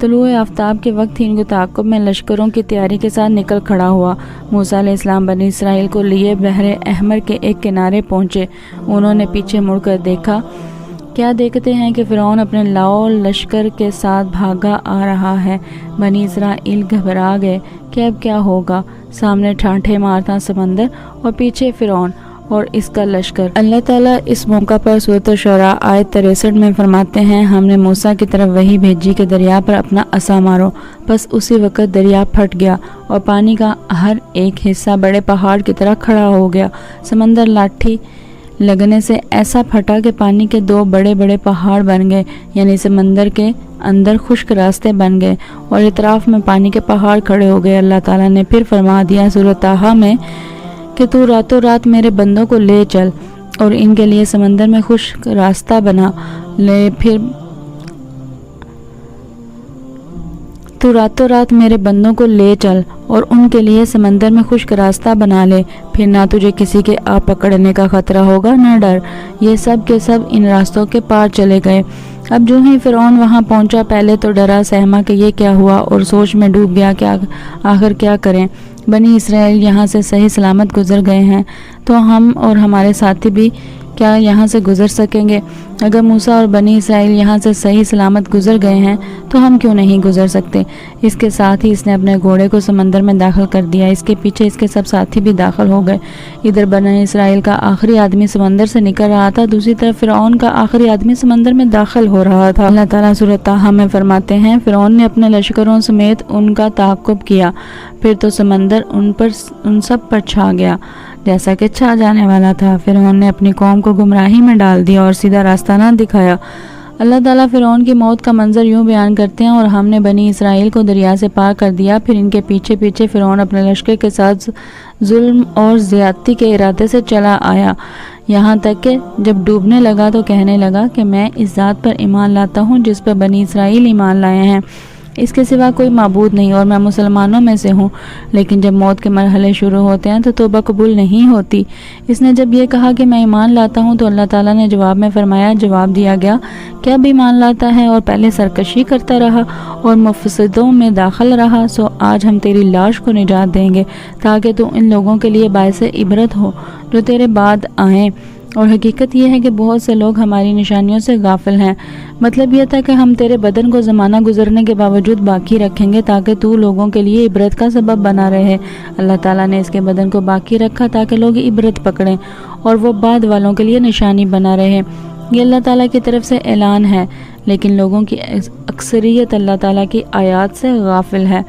طلوع آفتاب کے وقت ہی ان کو تعاقب میں لشکروں کی تیاری کے ساتھ نکل کھڑا ہوا۔ موسیٰ علیہ السلام بنی اسرائیل کو لیے بحر احمر کے ایک کنارے پہنچے۔ انہوں نے پیچھے مڑ کر دیکھا، کیا دیکھتے ہیں کہ فرعون اپنے لاؤ لشکر کے ساتھ بھاگا آ رہا ہے۔ بنی اسرائیل گھبرا گئے کہ اب کیا ہوگا۔ سامنے ٹھانٹھے مارتا سمندر اور پیچھے فرعون اور اس کا لشکر۔ اللہ تعالیٰ اس موقع پر سورۃ الشعراء آیت 63 میں فرماتے ہیں، ہم نے موسیٰ کی طرف وحی بھیجی کہ دریا پر اپنا عصا مارو، بس اسی وقت دریا پھٹ گیا اور پانی کا ہر ایک حصہ بڑے پہاڑ کی طرح کھڑا ہو گیا۔ سمندر لاٹھی لگنے سے ایسا پھٹا کہ پانی کے 2 بڑے بڑے پہاڑ بن گئے، یعنی سمندر کے اندر خشک راستے بن گئے اور اطراف میں پانی کے پہاڑ کھڑے ہو گئے۔ اللہ تعالیٰ نے پھر فرما دیا سورۃ طٰہٰ میں کہ تو راتوں رات میرے بندوں کو لے چل اور ان کے لیے سمندر میں خشک راستہ بنا لے، تو راتوں رات میرے بندوں کو لے چل اور ان کے لیے سمندر میں خشک راستہ بنا لے، پھر نہ تجھے کسی کے آ پکڑنے کا خطرہ ہوگا نہ ڈر۔ یہ سب کے سب ان راستوں کے پار چلے گئے۔ اب جو ہی فرعون وہاں پہنچا، پہلے تو ڈرا سہما کہ یہ کیا ہوا اور سوچ میں ڈوب گیا کہ آخر کیا کریں۔ بنی اسرائیل یہاں سے صحیح سلامت گزر گئے ہیں تو ہم اور ہمارے ساتھی بھی کیا یہاں سے گزر سکیں گے؟ اگر موسیٰ اور بنی اسرائیل یہاں سے صحیح سلامت گزر گئے ہیں تو ہم کیوں نہیں گزر سکتے؟ اس کے ساتھ ہی اس نے اپنے گھوڑے کو سمندر میں داخل کر دیا۔ اس کے پیچھے اس کے سب ساتھی بھی داخل ہو گئے۔ ادھر بنی اسرائیل کا آخری آدمی سمندر سے نکل رہا تھا، دوسری طرف فرعون کا آخری آدمی سمندر میں داخل ہو رہا تھا۔ اللہ تعالیٰ سورۃ طٰہٰ میں فرماتے ہیں، فرعون نے اپنے لشکروں سمیت ان کا تعاقب کیا، پھر تو سمندر ان سب پر چھا گیا جیسا کہ چھا جانے والا تھا۔ فرعون نے اپنی قوم کو گمراہی میں ڈال دیا اور سیدھا راستہ نہ دکھایا۔ اللہ تعالیٰ فرعون کی موت کا منظر یوں بیان کرتے ہیں، اور ہم نے بنی اسرائیل کو دریا سے پار کر دیا، پھر ان کے پیچھے پیچھے فرعون اپنے لشکر کے ساتھ ظلم اور زیادتی کے ارادے سے چلا آیا، یہاں تک کہ جب ڈوبنے لگا تو کہنے لگا کہ میں اس ذات پر ایمان لاتا ہوں جس پر بنی اسرائیل ایمان لائے ہیں، اس کے سوا کوئی معبود نہیں اور میں مسلمانوں میں سے ہوں۔ لیکن جب موت کے مرحلے شروع ہوتے ہیں تو توبہ قبول نہیں ہوتی۔ اس نے جب یہ کہا کہ میں ایمان لاتا ہوں تو اللہ تعالیٰ نے جواب میں فرمایا، جواب دیا گیا کہ اب ایمان لاتا ہے اور پہلے سرکشی کرتا رہا اور مفسدوں میں داخل رہا، سو آج ہم تیری لاش کو نجات دیں گے تاکہ تو ان لوگوں کے لیے باعث عبرت ہو جو تیرے بعد آئیں۔ اور حقیقت یہ ہے کہ بہت سے لوگ ہماری نشانیوں سے غافل ہیں۔ مطلب یہ تھا کہ ہم تیرے بدن کو زمانہ گزرنے کے باوجود باقی رکھیں گے تاکہ تو لوگوں کے لیے عبرت کا سبب بنا رہے۔ اللہ تعالیٰ نے اس کے بدن کو باقی رکھا تاکہ لوگ عبرت پکڑیں اور وہ بعد والوں کے لیے نشانی بنا رہے۔ یہ اللہ تعالیٰ کی طرف سے اعلان ہے، لیکن لوگوں کی اکثریت اللہ تعالیٰ کی آیات سے غافل ہے۔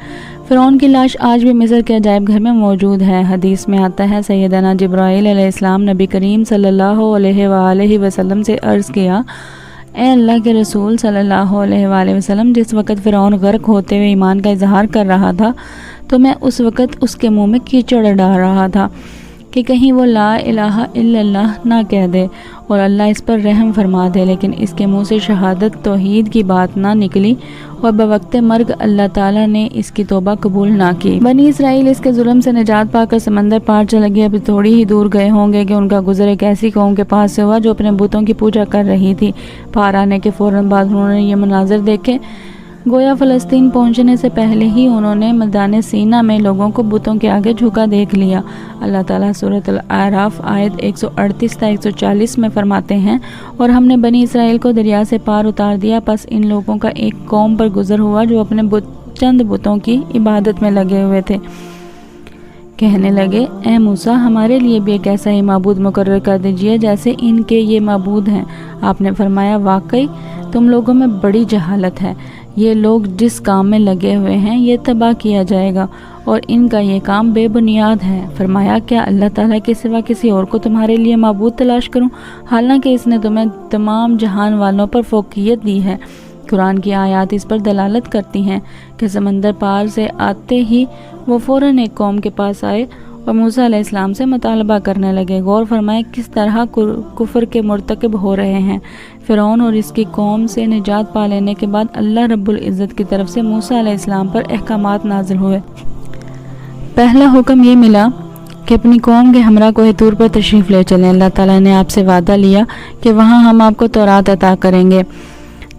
فرعون کی لاش آج بھی مصر کے عجائب گھر میں موجود ہے۔ حدیث میں آتا ہے، سیدنا جبرائیل علیہ السلام نبی کریم صلی اللہ علیہ وآلہ وسلم سے عرض کیا، اے اللہ کے رسول صلی اللہ علیہ وآلہ وسلم، جس وقت فرعون غرق ہوتے ہوئے ایمان کا اظہار کر رہا تھا تو میں اس وقت اس کے منہ میں کیچڑ ڈال رہا تھا کہ کہیں وہ لا الہ الا اللہ نہ کہہ دے اور اللہ اس پر رحم فرما دے، لیکن اس کے منہ سے شہادت توحید کی بات نہ نکلی اور بوقت مرگ اللہ تعالیٰ نے اس کی توبہ قبول نہ کی۔ بنی اسرائیل اس کے ظلم سے نجات پا کر سمندر پار چل گئے۔ اب تھوڑی ہی دور گئے ہوں گے کہ ان کا گزر ایک ایسی قوم کے پاس سے ہوا جو اپنے بتوں کی پوجا کر رہی تھی۔ پار آنے کے فوراً بعد انہوں نے یہ مناظر دیکھے، گویا فلسطین پہنچنے سے پہلے ہی انہوں نے میدان سینا میں لوگوں کو بتوں کے آگے جھکا دیکھ لیا۔ اللہ تعالیٰ سورۃ الاعراف آیت 138 تا 140 میں فرماتے ہیں، اور ہم نے بنی اسرائیل کو دریا سے پار اتار دیا، پس ان لوگوں کا ایک قوم پر گزر ہوا جو اپنے چند بتوں کی عبادت میں لگے ہوئے تھے۔ کہنے لگے، اے موسیٰ، ہمارے لیے بھی ایک ایسا ہی معبود مقرر کر دیجئے جیسے ان کے یہ معبود ہیں۔ آپ نے فرمایا، واقعی تم لوگوں میں بڑی جہالت ہے، یہ لوگ جس کام میں لگے ہوئے ہیں یہ تباہ کیا جائے گا اور ان کا یہ کام بے بنیاد ہے۔ فرمایا، کیا اللہ تعالیٰ کے سوا کسی اور کو تمہارے لیے معبود تلاش کروں، حالانکہ اس نے تمہیں تمام جہان والوں پر فوقیت دی ہے۔ قرآن کی آیات اس پر دلالت کرتی ہیں کہ سمندر پار سے آتے ہی وہ فوراً ایک قوم کے پاس آئے اور موسیٰ علیہ السلام سے مطالبہ کرنے لگے۔ غور فرمائیں کس طرح کفر کے مرتکب ہو رہے ہیں۔ فرعون اور اس کی قوم سے نجات پا لینے کے بعد اللہ رب العزت کی طرف سے موسیٰ علیہ السلام پر احکامات نازل ہوئے۔ پہلا حکم یہ ملا کہ اپنی قوم کے ہمراہ کوہ طور پر تشریف لے چلیں۔ اللہ تعالیٰ نے آپ سے وعدہ لیا کہ وہاں ہم آپ کو تورات عطا کریں گے۔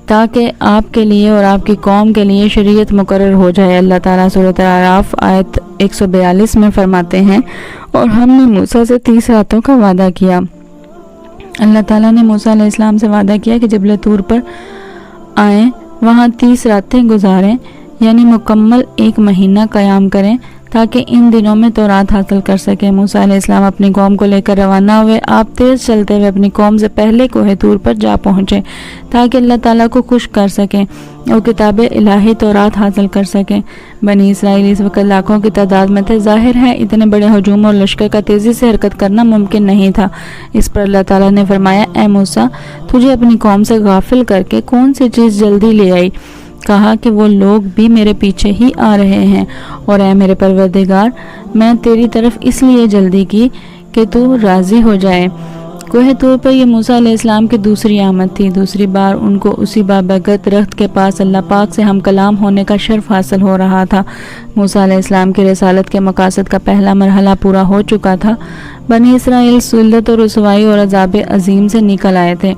تاکہ آپ کے لیے اور آپ کی قوم کے لیے شریعت مقرر ہو جائے۔ اللہ تعالیٰ سورۃ الاعراف آیت 142 میں فرماتے ہیں، اور ہم نے موسیٰ سے 30 راتوں کا وعدہ کیا۔ اللہ تعالیٰ نے موسیٰ علیہ السلام سے وعدہ کیا کہ جبل طور پر آئیں، وہاں 30 راتیں گزاریں، یعنی مکمل 1 مہینہ قیام کریں، تاکہ ان دنوں میں تورات حاصل کر سکیں۔ موسیٰ علیہ السلام اپنی قوم کو لے کر روانہ ہوئے۔ آپ تیز چلتے ہوئے اپنی قوم سے پہلے کوہ طور پر جا پہنچے تاکہ اللہ تعالیٰ کو خوش کر سکیں اور کتاب الہی تورات حاصل کر سکیں۔ بنی اسرائیل اس وقت لاکھوں کی تعداد میں تھے۔ ظاہر ہے اتنے بڑے ہجوم اور لشکر کا تیزی سے حرکت کرنا ممکن نہیں تھا۔ اس پر اللہ تعالیٰ نے فرمایا، اے موسیٰ، تجھے اپنی قوم سے غافل کر کے کون سی چیز جلدی لے آئی؟ کہا کہ وہ لوگ بھی میرے پیچھے ہی آ رہے ہیں، اور اے میرے پروردگار، میں تیری طرف اس لیے جلدی کی کہ تو راضی ہو جائے۔ کوہ طور پر یہ موسیٰ علیہ السلام کی دوسری آمد تھی۔ دوسری بار ان کو اسی بابرکت درخت کے پاس اللہ پاک سے ہم کلام ہونے کا شرف حاصل ہو رہا تھا۔ موسیٰ علیہ السلام کی رسالت کے مقاصد کا پہلا مرحلہ پورا ہو چکا تھا۔ بنی اسرائیل ذلت اور رسوائی اور عذاب عظیم سے نکل آئے تھے۔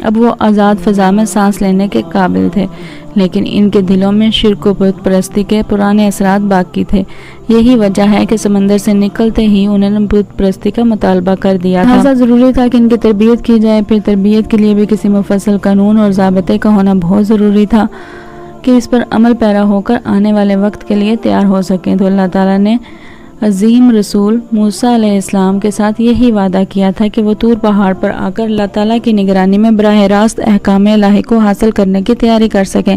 اب وہ آزاد فضا میں سانس لینے کے قابل تھے، لیکن ان کے دلوں میں شرک و بت پرستی کے پرانے اثرات باقی تھے۔ یہی وجہ ہے کہ سمندر سے نکلتے ہی انہوں نے بت پرستی کا مطالبہ کر دیا تھا۔ لہٰذا ضروری تھا کہ ان کی تربیت کی جائے۔ پھر تربیت کے لیے بھی کسی مفصل قانون اور ضابطے کا ہونا بہت ضروری تھا کہ اس پر عمل پیرا ہو کر آنے والے وقت کے لیے تیار ہو سکیں۔ تو اللہ تعالیٰ نے عظیم رسول موسیٰ علیہ السلام کے ساتھ یہی وعدہ کیا تھا کہ وہ طور پہاڑ پر آ کر اللہ تعالیٰ کی نگرانی میں براہ راست احکام الہی کو حاصل کرنے کی تیاری کر سکیں۔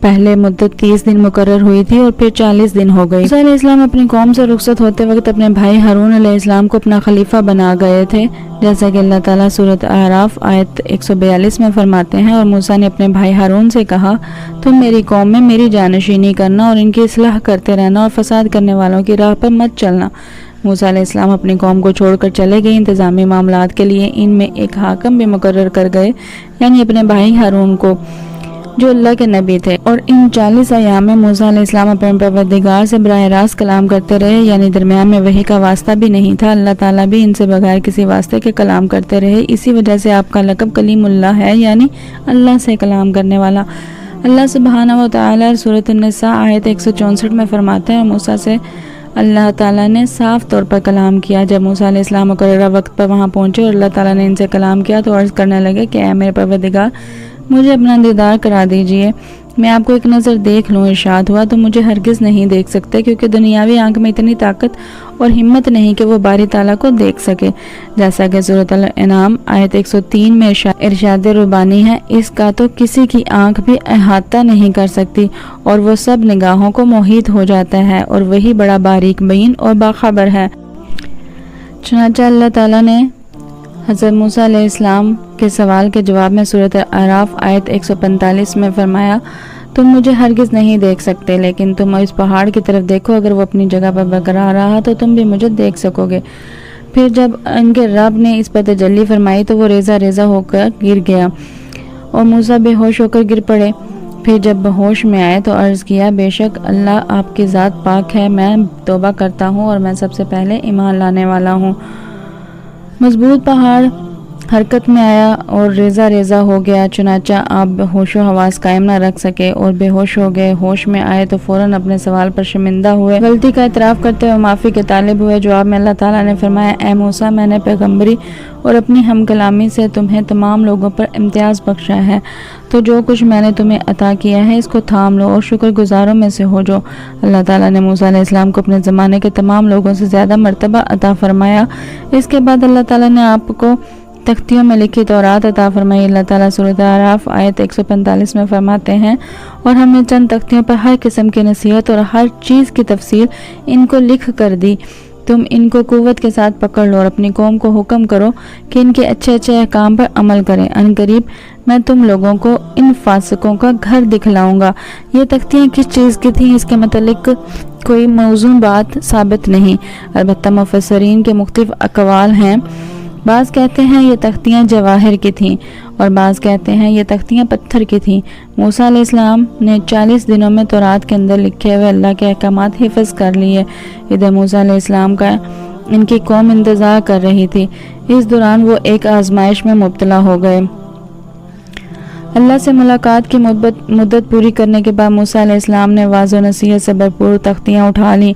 پہلے مدت 30 دن مقرر ہوئی تھی اور پھر 40 دن ہو گئی۔ موسیٰ علیہ السلام اپنی قوم سے رخصت ہوتے وقت اپنے بھائی ہارون علیہ السلام کو اپنا خلیفہ بنا گئے تھے، جیسا کہ اللہ تعالیٰ سورۃ اعراف آیت 142 میں فرماتے ہیں، اور موسیٰ نے اپنے بھائی ہارون سے کہا، تم میری قوم میں میری جانشینی کرنا اور ان کی اصلاح کرتے رہنا اور فساد کرنے والوں کی راہ پر مت چلنا۔ موسیٰ علیہ السلام اپنی قوم کو چھوڑ کر چلے گئے۔ انتظامی معاملات کے لیے ان میں ایک حاکم بھی مقرر کر گئے، یعنی اپنے بھائی ہارون کو، جو اللہ کے نبی تھے۔ اور ان 40 ایام میں موسیٰ علیہ السلام اپنے پروردگار سے براہ راست کلام کرتے رہے، یعنی درمیان میں وحی کا واسطہ بھی نہیں تھا۔ اللہ تعالیٰ بھی ان سے بغیر کسی واسطے کے کلام کرتے رہے۔ اسی وجہ سے آپ کا لقب کلیم اللہ ہے، یعنی اللہ سے کلام کرنے والا۔ اللہ سبحانہ و تعالیٰ سورۃ النساء آیت 164 میں فرماتے ہیں، موسیٰ سے اللہ تعالیٰ نے صاف طور پر کلام کیا۔ جب موسیٰ علیہ السلام مقررہ وقت پر وہاں پہنچے اور اللہ تعالیٰ نے ان سے کلام کیا تو عرض کرنے لگے کہ اے میرے پروردگار، مجھے اپنا دیدار کرا دیجئے، میں آپ کو ایک نظر دیکھ لوں۔ ارشاد ہوا، تو مجھے ہرگز نہیں دیکھ سکتے، کیونکہ دنیاوی آنکھ میں اتنی طاقت اور ہمت نہیں کہ وہ باری تعالیٰ کو دیکھ سکے۔ جیسا کہ سورۃ الانعام آیت 103 میں ارشاد ربانی ہے، اس کا تو کسی کی آنکھ بھی احاطہ نہیں کر سکتی، اور وہ سب نگاہوں کو محیط ہو جاتا ہے، اور وہی بڑا باریک بین اور باخبر ہے۔ چنانچہ اللہ تعالیٰ نے حضرت موسیٰ علیہ السلام کے سوال کے جواب میں سورۃ اعراف آیت 145 میں فرمایا، تم مجھے ہرگز نہیں دیکھ سکتے، لیکن تم اس پہاڑ کی طرف دیکھو، اگر وہ اپنی جگہ پر برقرار رہا تو تم بھی مجھے دیکھ سکو گے۔ پھر جب ان کے رب نے اس پر تجلی فرمائی تو وہ ریزہ ریزہ ہو کر گر گیا، اور موسیٰ بے ہوش ہو کر گر پڑے۔ پھر جب ہوش میں آئے تو عرض کیا، بے شک اللہ آپ کی ذات پاک ہے، میں توبہ کرتا ہوں اور میں سب سے پہلے ایمان لانے والا ہوں۔ مضبوط پہاڑ حرکت میں آیا اور ریزہ ریزہ ہو گیا، چنانچہ آپ ہوش و حواس قائم نہ رکھ سکے اور بے ہوش ہو گئے۔ ہوش میں آئے تو فوراً اپنے سوال پر شرمندہ ہوئے، غلطی کا اعتراف کرتے ہوئے معافی کے طالب ہوئے۔ جواب میں اللہ تعالیٰ نے فرمایا، اے موسیٰ، میں نے پیغمبری اور اپنی ہم کلامی سے تمہیں تمام لوگوں پر امتیاز بخشا ہے، تو جو کچھ میں نے تمہیں عطا کیا ہے اس کو تھام لو اور شکر گزاروں میں سے ہو جو۔ اللہ تعالیٰ نے موسیٰ علیہ السلام کو اپنے زمانے کے تمام لوگوں سے زیادہ مرتبہ عطا فرمایا۔ اس کے بعد اللہ تعالیٰ نے آپ کو تختیوں میں لکھی تورات عطا فرمائی۔ اللہ تعالیٰ سورۃ اعراف آیت 145 میں فرماتے ہیں، اور ہم نے چند تختیوں پر ہر قسم کی نصیحت اور ہر چیز کی تفصیل ان کو لکھ کر دی، تم ان کو قوت کے ساتھ پکڑ لو اور اپنی قوم کو حکم کرو کہ ان کے اچھے اچھے احکام پر عمل کریں، ان قریب میں تم لوگوں کو ان فاسقوں کا گھر دکھلاؤں گا۔ یہ تختیاں کس چیز کی تھیں اس کے متعلق کوئی موزوں بات ثابت نہیں، البتہ مفسرین کے مختلف اقوال ہیں۔ بعض کہتے ہیں یہ تختیاں جواہر کی تھیں، اور بعض کہتے ہیں یہ تختیاں پتھر کی تھیں۔ موسیٰ علیہ السلام نے 40 دنوں میں تورات کے اندر لکھے ہوئے اللہ کے احکامات حفظ کر لیے۔ ادھر موسیٰ علیہ السلام کا ان کی قوم انتظار کر رہی تھی، اس دوران وہ ایک آزمائش میں مبتلا ہو گئے۔ اللہ سے ملاقات کی مدت پوری کرنے کے بعد موسیٰ علیہ السلام نے واضح و نصیحت سے بھرپور تختیاں اٹھا لیں۔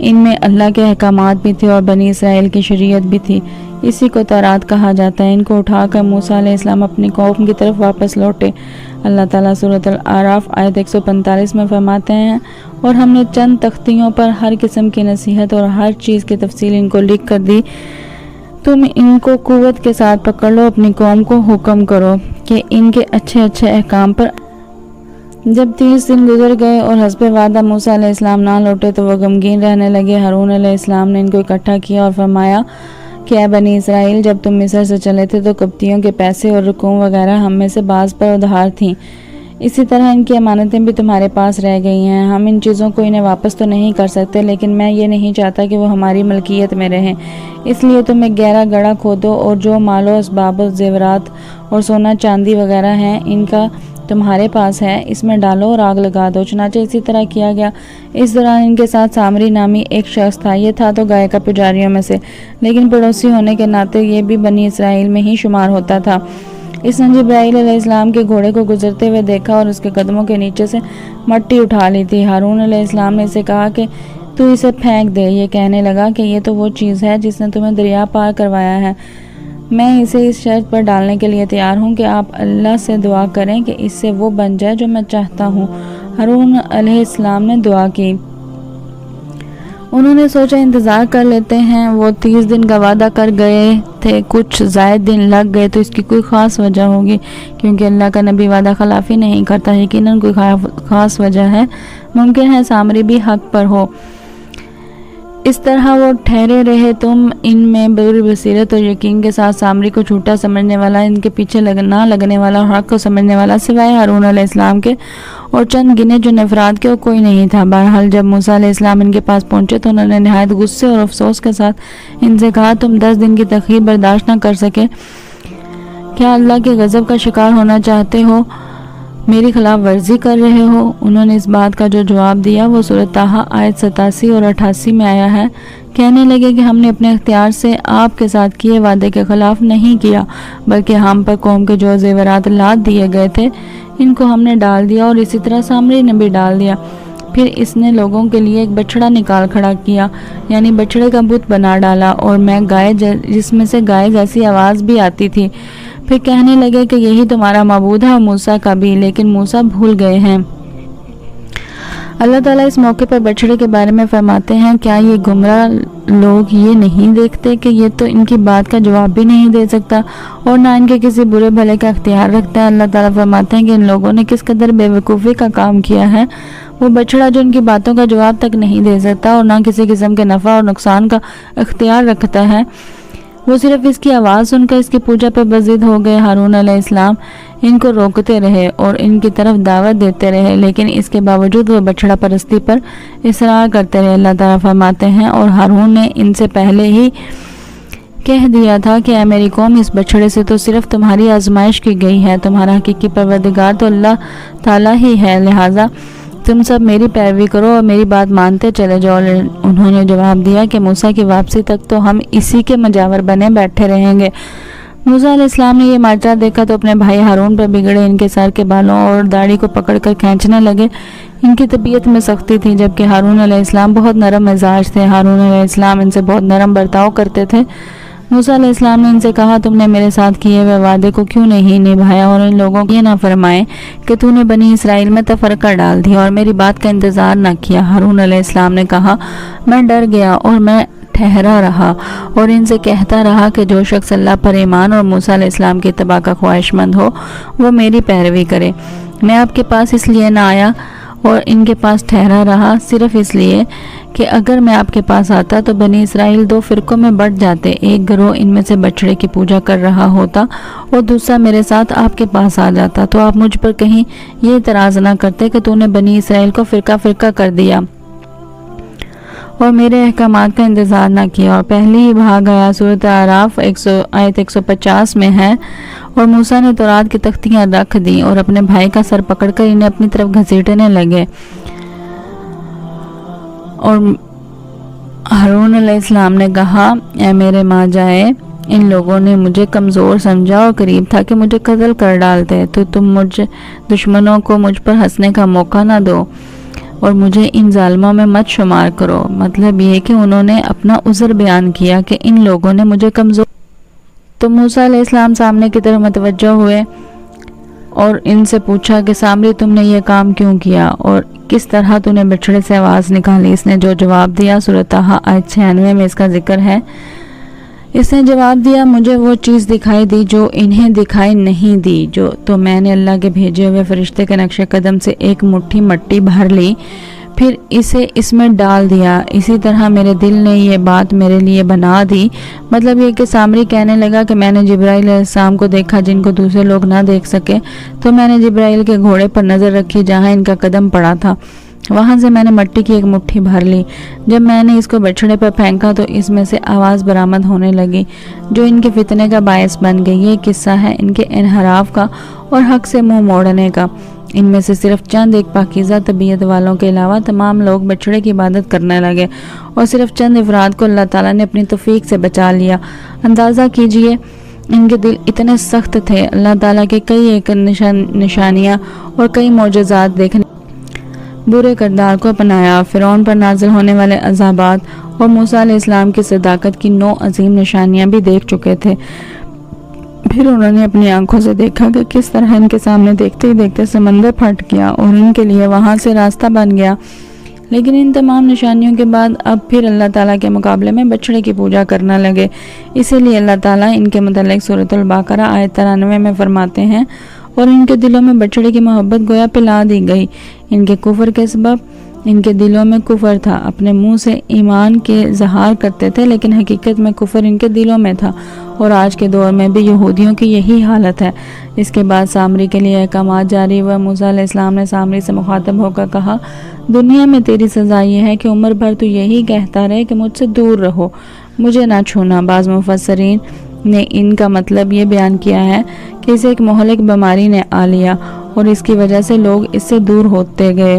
ان میں اللہ کے احکامات بھی تھے اور بنی اسرائیل کی شریعت بھی تھی، اسی کو تورات کہا جاتا ہے۔ ان کو اٹھا کر موسیٰ علیہ السلام اپنی قوم کی طرف واپس لوٹے۔ اللہ تعالیٰ سورۃ الاعراف آیت 145 میں فرماتے ہیں، اور ہم نے چند تختیوں پر ہر قسم کی نصیحت اور ہر چیز کی تفصیل ان کو لکھ کر دی، تم ان کو قوت کے ساتھ پکڑ لو، اپنی قوم کو حکم کرو کہ ان کے اچھے اچھے احکام پر۔ جب 30 دن گزر گئے اور حسب وعدہ موسیٰ علیہ السلام نہ لوٹے تو وہ غمگین رہنے لگے۔ ہارون علیہ السلام نے ان کو اکٹھا کیا اور فرمایا کہ اے بنی اسرائیل، جب تم مصر سے چلے تھے تو قبطیوں کے پیسے اور رقوم وغیرہ ہم میں سے بعض پر ادھار تھیں، اسی طرح ان کی امانتیں بھی تمہارے پاس رہ گئی ہیں۔ ہم ان چیزوں کو انہیں واپس تو نہیں کر سکتے، لیکن میں یہ نہیں چاہتا کہ وہ ہماری ملکیت میں رہیں، اس لیے تم ایک گہرا گڑھا کھودو اور جو مال و اسباب و زیورات اور سونا چاندی وغیرہ ہیں ان کا تمہارے پاس ہے، اس میں ڈالو اور آگ لگا دو۔ چنانچہ اسی طرح کیا گیا۔ اس دوران ان کے ساتھ سامری نامی ایک شخص تھا، یہ تھا تو گائے کا پجاریوں میں سے، لیکن پڑوسی ہونے کے ناطے یہ بھی بنی اسرائیل میں ہی شمار ہوتا تھا۔ اس نے جبرائیل علیہ السلام کے گھوڑے کو گزرتے ہوئے دیکھا اور اس کے قدموں کے نیچے سے مٹی اٹھا لی تھی۔ ہارون علیہ السلام نے اسے کہا کہ تو اسے پھینک دے۔ یہ کہنے لگا کہ یہ تو وہ چیز ہے جس نے تمہیں دریا پار کروایا ہے، میں اسے اس شرط پر ڈالنے کے لیے تیار ہوں کہ آپ اللہ سے دعا کریں کہ اس سے وہ بن جائے جو میں چاہتا ہوں۔ ہارون علیہ السلام نے دعا کی۔ انہوں نے سوچا انتظار کر لیتے ہیں، وہ 30 دن کا وعدہ کر گئے تھے، کچھ زائد دن لگ گئے تو اس کی کوئی خاص وجہ ہوگی، کیونکہ اللہ کا نبی وعدہ خلافی نہیں کرتا، یقیناً کوئی خاص وجہ ہے، ممکن ہے سامری بھی حق پر ہو۔ اس طرح وہ ٹھہرے رہے۔ تم ان میں بڑی بصیرت اور یقین کے ساتھ سامری کو جھوٹا سمجھنے والا، ان کے پیچھے نہ لگنے والا اور حق کو سمجھنے والا سوائے ہارون علیہ السلام کے اور چند گنے چنے افراد کے کوئی نہیں تھا۔ بہرحال جب موسیٰ علیہ السلام ان کے پاس پہنچے تو انہوں نے نہایت غصے اور افسوس کے ساتھ ان سے کہا، تم 10 دن کی تاخیر برداشت نہ کر سکے، کیا اللہ کے غضب کا شکار ہونا چاہتے ہو، میری خلاف ورزی کر رہے ہو؟ انہوں نے اس بات کا جو جواب دیا وہ سورۃ طٰہٰ آیت 87 اور 88 میں آیا ہے۔ کہنے لگے کہ ہم نے اپنے اختیار سے آپ کے ساتھ کیے وعدے کے خلاف نہیں کیا، بلکہ ہم پر قوم کے جو زیورات لاد دیے گئے تھے ان کو ہم نے ڈال دیا، اور اسی طرح سامری نے بھی ڈال دیا۔ پھر اس نے لوگوں کے لیے ایک بچڑا نکال کھڑا کیا، یعنی بچڑے کا بت بنا ڈالا، اور میں گائے جس میں سے گائے جیسی آواز بھی آتی تھی۔ پھر کہنے لگے کہ یہی تمہارا معبود ہے اور موسیٰ کا بھی، لیکن موسیٰ بھول گئے ہیں۔ اللہ تعالیٰ اس موقع پر بچڑے کے بارے میں فرماتے ہیں، کیا یہ گمراہ لوگ یہ نہیں دیکھتے کہ یہ تو ان کی بات کا جواب بھی نہیں دے سکتا اور نہ ان کے کسی برے بھلے کا اختیار رکھتا ہے؟ اللہ تعالیٰ فرماتے ہیں کہ ان لوگوں نے کس قدر بے وقوفی کا کام کیا ہے۔ وہ بچڑا جو ان کی باتوں کا جواب تک نہیں دے سکتا اور نہ کسی قسم کے نفع اور نقصان کا اختیار رکھتا ہے، وہ صرف اس کی آواز سن کر اس کی پوجا پر بضد ہو گئے۔ ہارون علیہ السلام ان کو روکتے رہے اور ان کی طرف دعوت دیتے رہے، لیکن اس کے باوجود وہ بچڑا پرستی پر اصرار کرتے رہے۔ اللہ تعالیٰ فرماتے ہیں، اور ہارون نے ان سے پہلے ہی کہہ دیا تھا کہ اے میری قوم، اس بچڑے سے تو صرف تمہاری آزمائش کی گئی ہے، تمہارا حقیقی پروردگار تو اللہ تعالیٰ ہی ہے، لہٰذا تم سب میری پیروی کرو اور میری بات مانتے چلے جاؤ۔ انہوں نے جواب دیا کہ موسیٰ کی واپسی تک تو ہم اسی کے مجاور بنے بیٹھے رہیں گے۔ موسیٰ علیہ السلام نے یہ ماجرا دیکھا تو اپنے بھائی ہارون پر بگڑے، ان کے سر کے بالوں اور داڑھی کو پکڑ کر کھینچنے لگے۔ ان کی طبیعت میں سختی تھی، جبکہ ہارون علیہ السلام بہت نرم مزاج تھے۔ ہارون علیہ السلام ان سے بہت نرم برتاؤ کرتے تھے۔ موسیٰ علیہ السلام نے ان سے کہا، تم نے میرے ساتھ کیے ہوئے وعدے کو کیوں نہیں نبھایا، اور ان لوگوں کو یہ نہ فرمائے کہ تو نے بنی اسرائیل میں تفرقہ ڈال دیا اور میری بات کا انتظار نہ کیا۔ ہارون علیہ السلام نے کہا، میں ڈر گیا اور میں ٹھہرا رہا اور ان سے کہتا رہا کہ جو شخص اللہ پر ایمان اور موسیٰ علیہ السلام کی اتباع کا خواہش مند ہو وہ میری پیروی کرے۔ میں آپ کے پاس اس لیے نہ آیا اور ان کے پاس ٹھہرا رہا، صرف اس لیے کہ اگر میں آپ کے پاس آتا تو بنی اسرائیل 2 فرقوں میں بٹ جاتے، ایک گروہ ان میں سے بچڑے کی پوجا کر رہا ہوتا اور دوسرا میرے ساتھ آپ کے پاس آ جاتا، تو آپ مجھ پر کہیں یہ اعتراض نہ کرتے کہ تو نے بنی اسرائیل کو فرقہ فرقہ کر دیا اور میرے احکامات کا انتظار نہ کیا اور پہلے ہی بھاگ آیا۔ سورۃ اعراف آیت 150 میں ہے، اور موسیٰ نے تورات کی تختیاں رکھ دیں اور اپنے بھائی کا سر پکڑ کر انہیں اپنی طرف گھسیٹنے لگے، اور ہارون علیہ السلام نے کہا، اے میرے ماں جائے، ان لوگوں نے مجھے کمزور سمجھا اور قریب تھا کہ مجھے قتل کر ڈالتے، تو تم مجھ دشمنوں کو مجھ پر ہنسنے کا موقع نہ دو اور مجھے ان ظالموں میں مت شمار کرو۔ مطلب یہ کہ انہوں نے اپنا عذر بیان کیا کہ ان لوگوں نے مجھے کمزور۔ تو موسیٰ علیہ السلام سامنے کی طرف متوجہ ہوئے اور ان سے پوچھا کہ سامری تم نے یہ کام کیوں کیا اور کس طرح تو نے بچھڑے سے آواز نکالی؟ اس نے جو جواب دیا، سورۃ طٰہٰ آیت 96 میں اس کا ذکر ہے۔ اس نے جواب دیا، مجھے وہ چیز دکھائی دی جو انہیں دکھائی نہیں دی، تو میں نے اللہ کے بھیجے ہوئے فرشتے کے نقش قدم سے ایک مٹھی مٹی بھر لی، پھر اسے اس میں ڈال دیا۔ اسی طرح میرے دل نے یہ بات میرے لیے بنا دی۔ مطلب یہ کہ سامری کہنے لگا کہ میں نے جبرائیل علیہ السلام کو دیکھا جن کو دوسرے لوگ نہ دیکھ سکے، تو میں نے جبرائیل کے گھوڑے پر نظر رکھی جہاں ان کا قدم پڑا تھا، وہاں سے میں نے مٹی کی ایک مٹھی بھر لی۔ جب میں نے اس کو بچھڑے پر پھینکا تو اس میں سے آواز برآمد ہونے لگی جو ان کے فتنے کا باعث بن گئی۔ یہ قصہ ہے ان کے انحراف کا اور حق سے منہ موڑنے کا۔ ان میں سے صرف چند ایک پاکیزہ طبیعت والوں کے علاوہ تمام لوگ بچھڑے کی عبادت کرنے لگے اور صرف چند افراد کو اللہ تعالیٰ نے اپنی توفیق سے بچا لیا۔ اندازہ کیجئے ان کے دل اتنے سخت تھے۔ اللہ تعالیٰ کے کئی ایک نشانیاں اور کئی معجزات دیکھنے، برے کردار کو اپنایا، فرعون پر نازل ہونے والے عذابات اور موسیٰ علیہ السلام کی صداقت کی 9 عظیم نشانیاں بھی دیکھ چکے تھے۔ پھر انہوں نے اپنی آنکھوں سے دیکھا کہ کس طرح ان کے سامنے دیکھتے ہی دیکھتے سمندر پھٹ گیا اور ان کے لیے وہاں سے راستہ بن گیا۔ لیکن ان تمام نشانیوں کے بعد اب پھر اللہ تعالیٰ کے مقابلے میں بچھڑے کی پوجا کرنے لگے۔ اسی لیے اللہ تعالیٰ ان کے متعلق سورۃ البقرہ آیت 93 میں فرماتے ہیں، اور ان کے دلوں میں بچھڑے کی محبت گویا پلا دی گئی۔ ان کے کفر کے سبب ان کے دلوں میں کفر تھا، اپنے منہ سے ایمان کے اظہار کرتے تھے لیکن حقیقت میں کفر ان کے دلوں میں تھا، اور آج کے دور میں بھی یہودیوں کی یہی حالت ہے۔ اس کے بعد سامری کے لیے احکامات جاری ہوئے۔ موسیٰ علیہ السلام نے سامری سے مخاطب ہو کر کہا، دنیا میں تیری سزا یہ ہے کہ عمر بھر تو یہی کہتا رہے کہ مجھ سے دور رہو، مجھے نہ چھونا۔ بعض مفسرین نے ان کا مطلب یہ بیان کیا ہے کہ اسے ایک مہلک بیماری نے آ لیا اور اس کی وجہ سے لوگ اس سے دور ہوتے گئے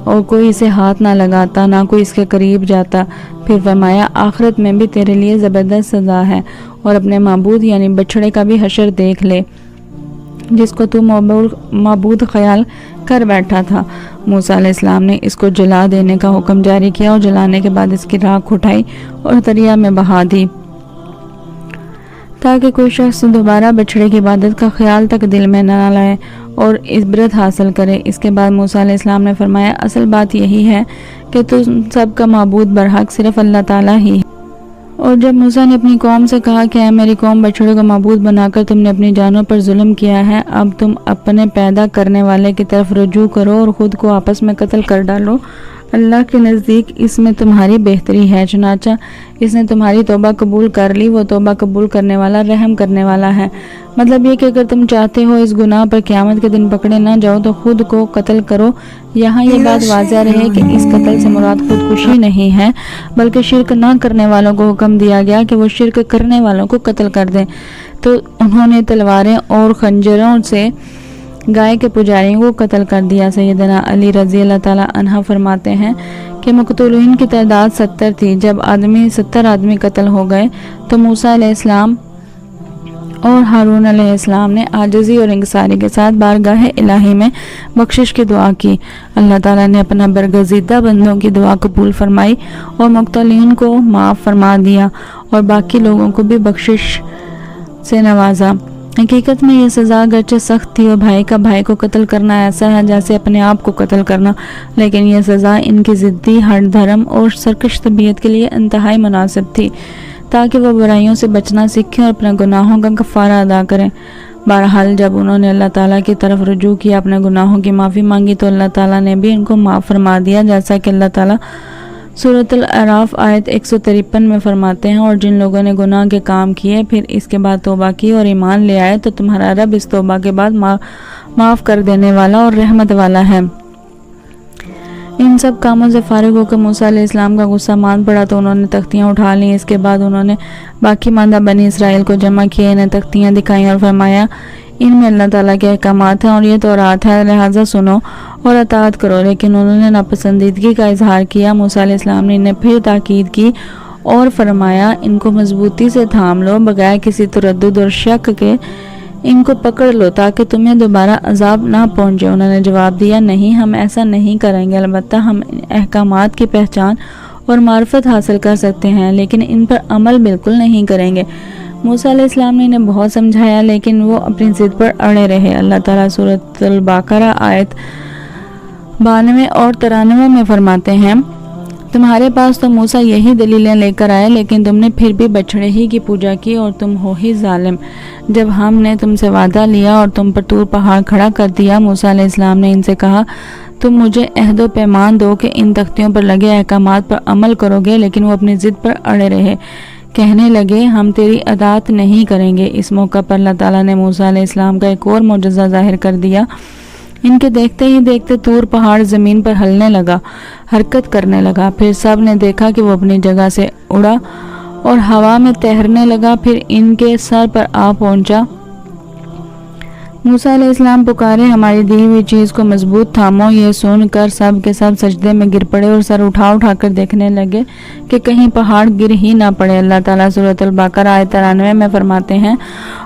اور کوئی اسے ہاتھ نہ لگاتا، نہ کوئی اس کے قریب جاتا۔ پھر فرمایا، آخرت میں بھی تیرے لیے زبردست سزا ہے، اور اپنے معبود یعنی بچھڑے کا بھی حشر دیکھ لے جس کو تو معبود خیال کر بیٹھا تھا۔ موسیٰ علیہ السلام نے اس کو جلا دینے کا حکم جاری کیا اور جلانے کے بعد اس کی راکھ اٹھائی اور دریا میں بہا دی تاکہ کوئی شخص دوبارہ بچھڑے کی عبادت کا خیال تک دل میں نہ لائے اور عبرت حاصل کرے۔ اس کے بعد موسیٰ علیہ السلام نے فرمایا، اصل بات یہی ہے کہ تم سب کا معبود برحق صرف اللہ تعالیٰ ہی ہے۔ اور جب موسیٰ نے اپنی قوم سے کہا کہ اے میری قوم، بچھڑے کو معبود بنا کر تم نے اپنی جانوں پر ظلم کیا ہے، اب تم اپنے پیدا کرنے والے کی طرف رجوع کرو اور خود کو آپس میں قتل کر ڈالو۔ اللہ کے نزدیک اس میں تمہاری بہتری ہے، چنانچہ اس نے تمہاری توبہ قبول کر لی، وہ توبہ قبول کرنے والا رحم کرنے والا ہے۔ مطلب یہ کہ اگر تم چاہتے ہو اس گناہ پر قیامت کے دن پکڑے نہ جاؤ تو خود کو قتل کرو۔ یہاں یہ بات واضح رہے کہ اس قتل سے مراد خودکشی نہیں ہے، بلکہ شرک نہ کرنے والوں کو حکم دیا گیا کہ وہ شرک کرنے والوں کو قتل کر دیں۔ تو انہوں نے تلواریں اور خنجروں سے گائے کے پجاریوں کو قتل کر دیا۔ سیدنا علی رضی اللہ تعالیٰ عنہ فرماتے ہیں کہ مقتولین کی تعداد 70 تھی۔ جب 70 آدمی قتل ہو گئے تو موسیٰ علیہ السلام اور ہارون علیہ السلام نے عاجزی اور انکساری کے ساتھ بارگاہ الہی میں بخشش کی دعا کی۔ اللہ تعالیٰ نے اپنا برگزیدہ بندوں کی دعا قبول فرمائی اور مقتولین کو معاف فرما دیا اور باقی لوگوں کو بھی بخشش سے نوازا۔ حقیقت میں یہ سزا اگرچہ سخت تھی اور بھائی کا بھائی کو قتل کرنا ایسا ہے جیسے اپنے آپ کو قتل کرنا، لیکن یہ سزا ان کی ضدی، ہٹ دھرم اور سرکش طبیعت کے لیے انتہائی مناسب تھی تاکہ وہ برائیوں سے بچنا سیکھیں اور اپنے گناہوں کا کفارہ ادا کریں۔ بہرحال جب انہوں نے اللہ تعالیٰ کی طرف رجوع کیا، اپنے گناہوں کی معافی مانگی، تو اللہ تعالیٰ نے بھی ان کو معاف فرما دیا، جیسا کہ اللہ تعالیٰ سورۃ الاعراف آیت 153 میں فرماتے ہیں، اور جن لوگوں نے گناہ کے کام کیے پھر اس کے بعد توبہ کی اور ایمان لے آئے تو تمہارا رب اس توبہ کے بعد معاف کر دینے والا اور رحمت والا ہے۔ ان سب کاموں سے فارغ ہو کر موسیٰ علیہ السلام کا غصہ مان پڑا تو انہوں نے تختیاں اٹھا لیں۔ اس کے بعد انہوں نے باقی ماندہ بنی اسرائیل کو جمع کیے، انہیں تختیاں دکھائیں اور فرمایا، ان میں اللہ تعالیٰ کے احکامات ہیں اور یہ تورات ہے، لہٰذا سنو اور اطاعت کرو۔ لیکن انہوں نے ناپسندیدگی کا اظہار کیا۔ موسیٰ علیہ السلام نے انہیں پھر تاکید کی اور فرمایا ان کو مضبوطی سے تھام لو، بغیر کسی تردد اور شک کے ان کو پکڑ لو تاکہ تمہیں دوبارہ عذاب نہ پہنچے۔ انہوں نے جواب دیا، نہیں، ہم ایسا نہیں کریں گے، البتہ ہم احکامات کی پہچان اور معرفت حاصل کر سکتے ہیں، لیکن ان پر عمل بالکل نہیں کریں گے۔ موسیٰ علیہ السلام نے انہیں بہت سمجھایا لیکن وہ اپنی ضد پر اڑے رہے۔ اللہ تعالیٰ سورۃ البقرہ آیت 92 اور 93 میں فرماتے ہیں، تمہارے پاس تو موسیٰ یہی دلیلیں لے کر آئے، لیکن تم نے پھر بھی بچڑے ہی کی پوجا کی اور تم ہو ہی ظالم۔ جب ہم نے تم سے وعدہ لیا اور تم پر طور پہاڑ کھڑا کر دیا، موسیٰ علیہ السلام نے ان سے کہا، تم مجھے عہد و پیمان دو کہ ان تختیوں پر لگے احکامات پر عمل کرو گے، لیکن وہ اپنی ضد پر اڑے رہے، کہنے لگے ہم تیری اطاعت نہیں کریں گے۔ اس موقع پر اللہ تعالیٰ نے موسیٰ علیہ السلام کا ایک اور معجزہ ظاہر کر دیا۔ ان کے دیکھتے ہی دیکھتے طور پہاڑ زمین پر ہلنے لگا، حرکت کرنے لگا، پھر سب نے دیکھا کہ وہ اپنی جگہ سے اڑا اور ہوا میں تیرنے لگا، پھر ان کے سر پر آ پہنچا۔ موسیٰ علیہ السلام پکارے، ہماری دی ہوئی چیز کو مضبوط تھامو۔ یہ سن کر سب کے سب سجدے میں گر پڑے اور سر اٹھا اٹھا کر دیکھنے لگے کہ کہیں پہاڑ گر ہی نہ پڑے۔ اللہ تعالیٰ سورۃ البقرہ آیت 93 میں فرماتے ہیں،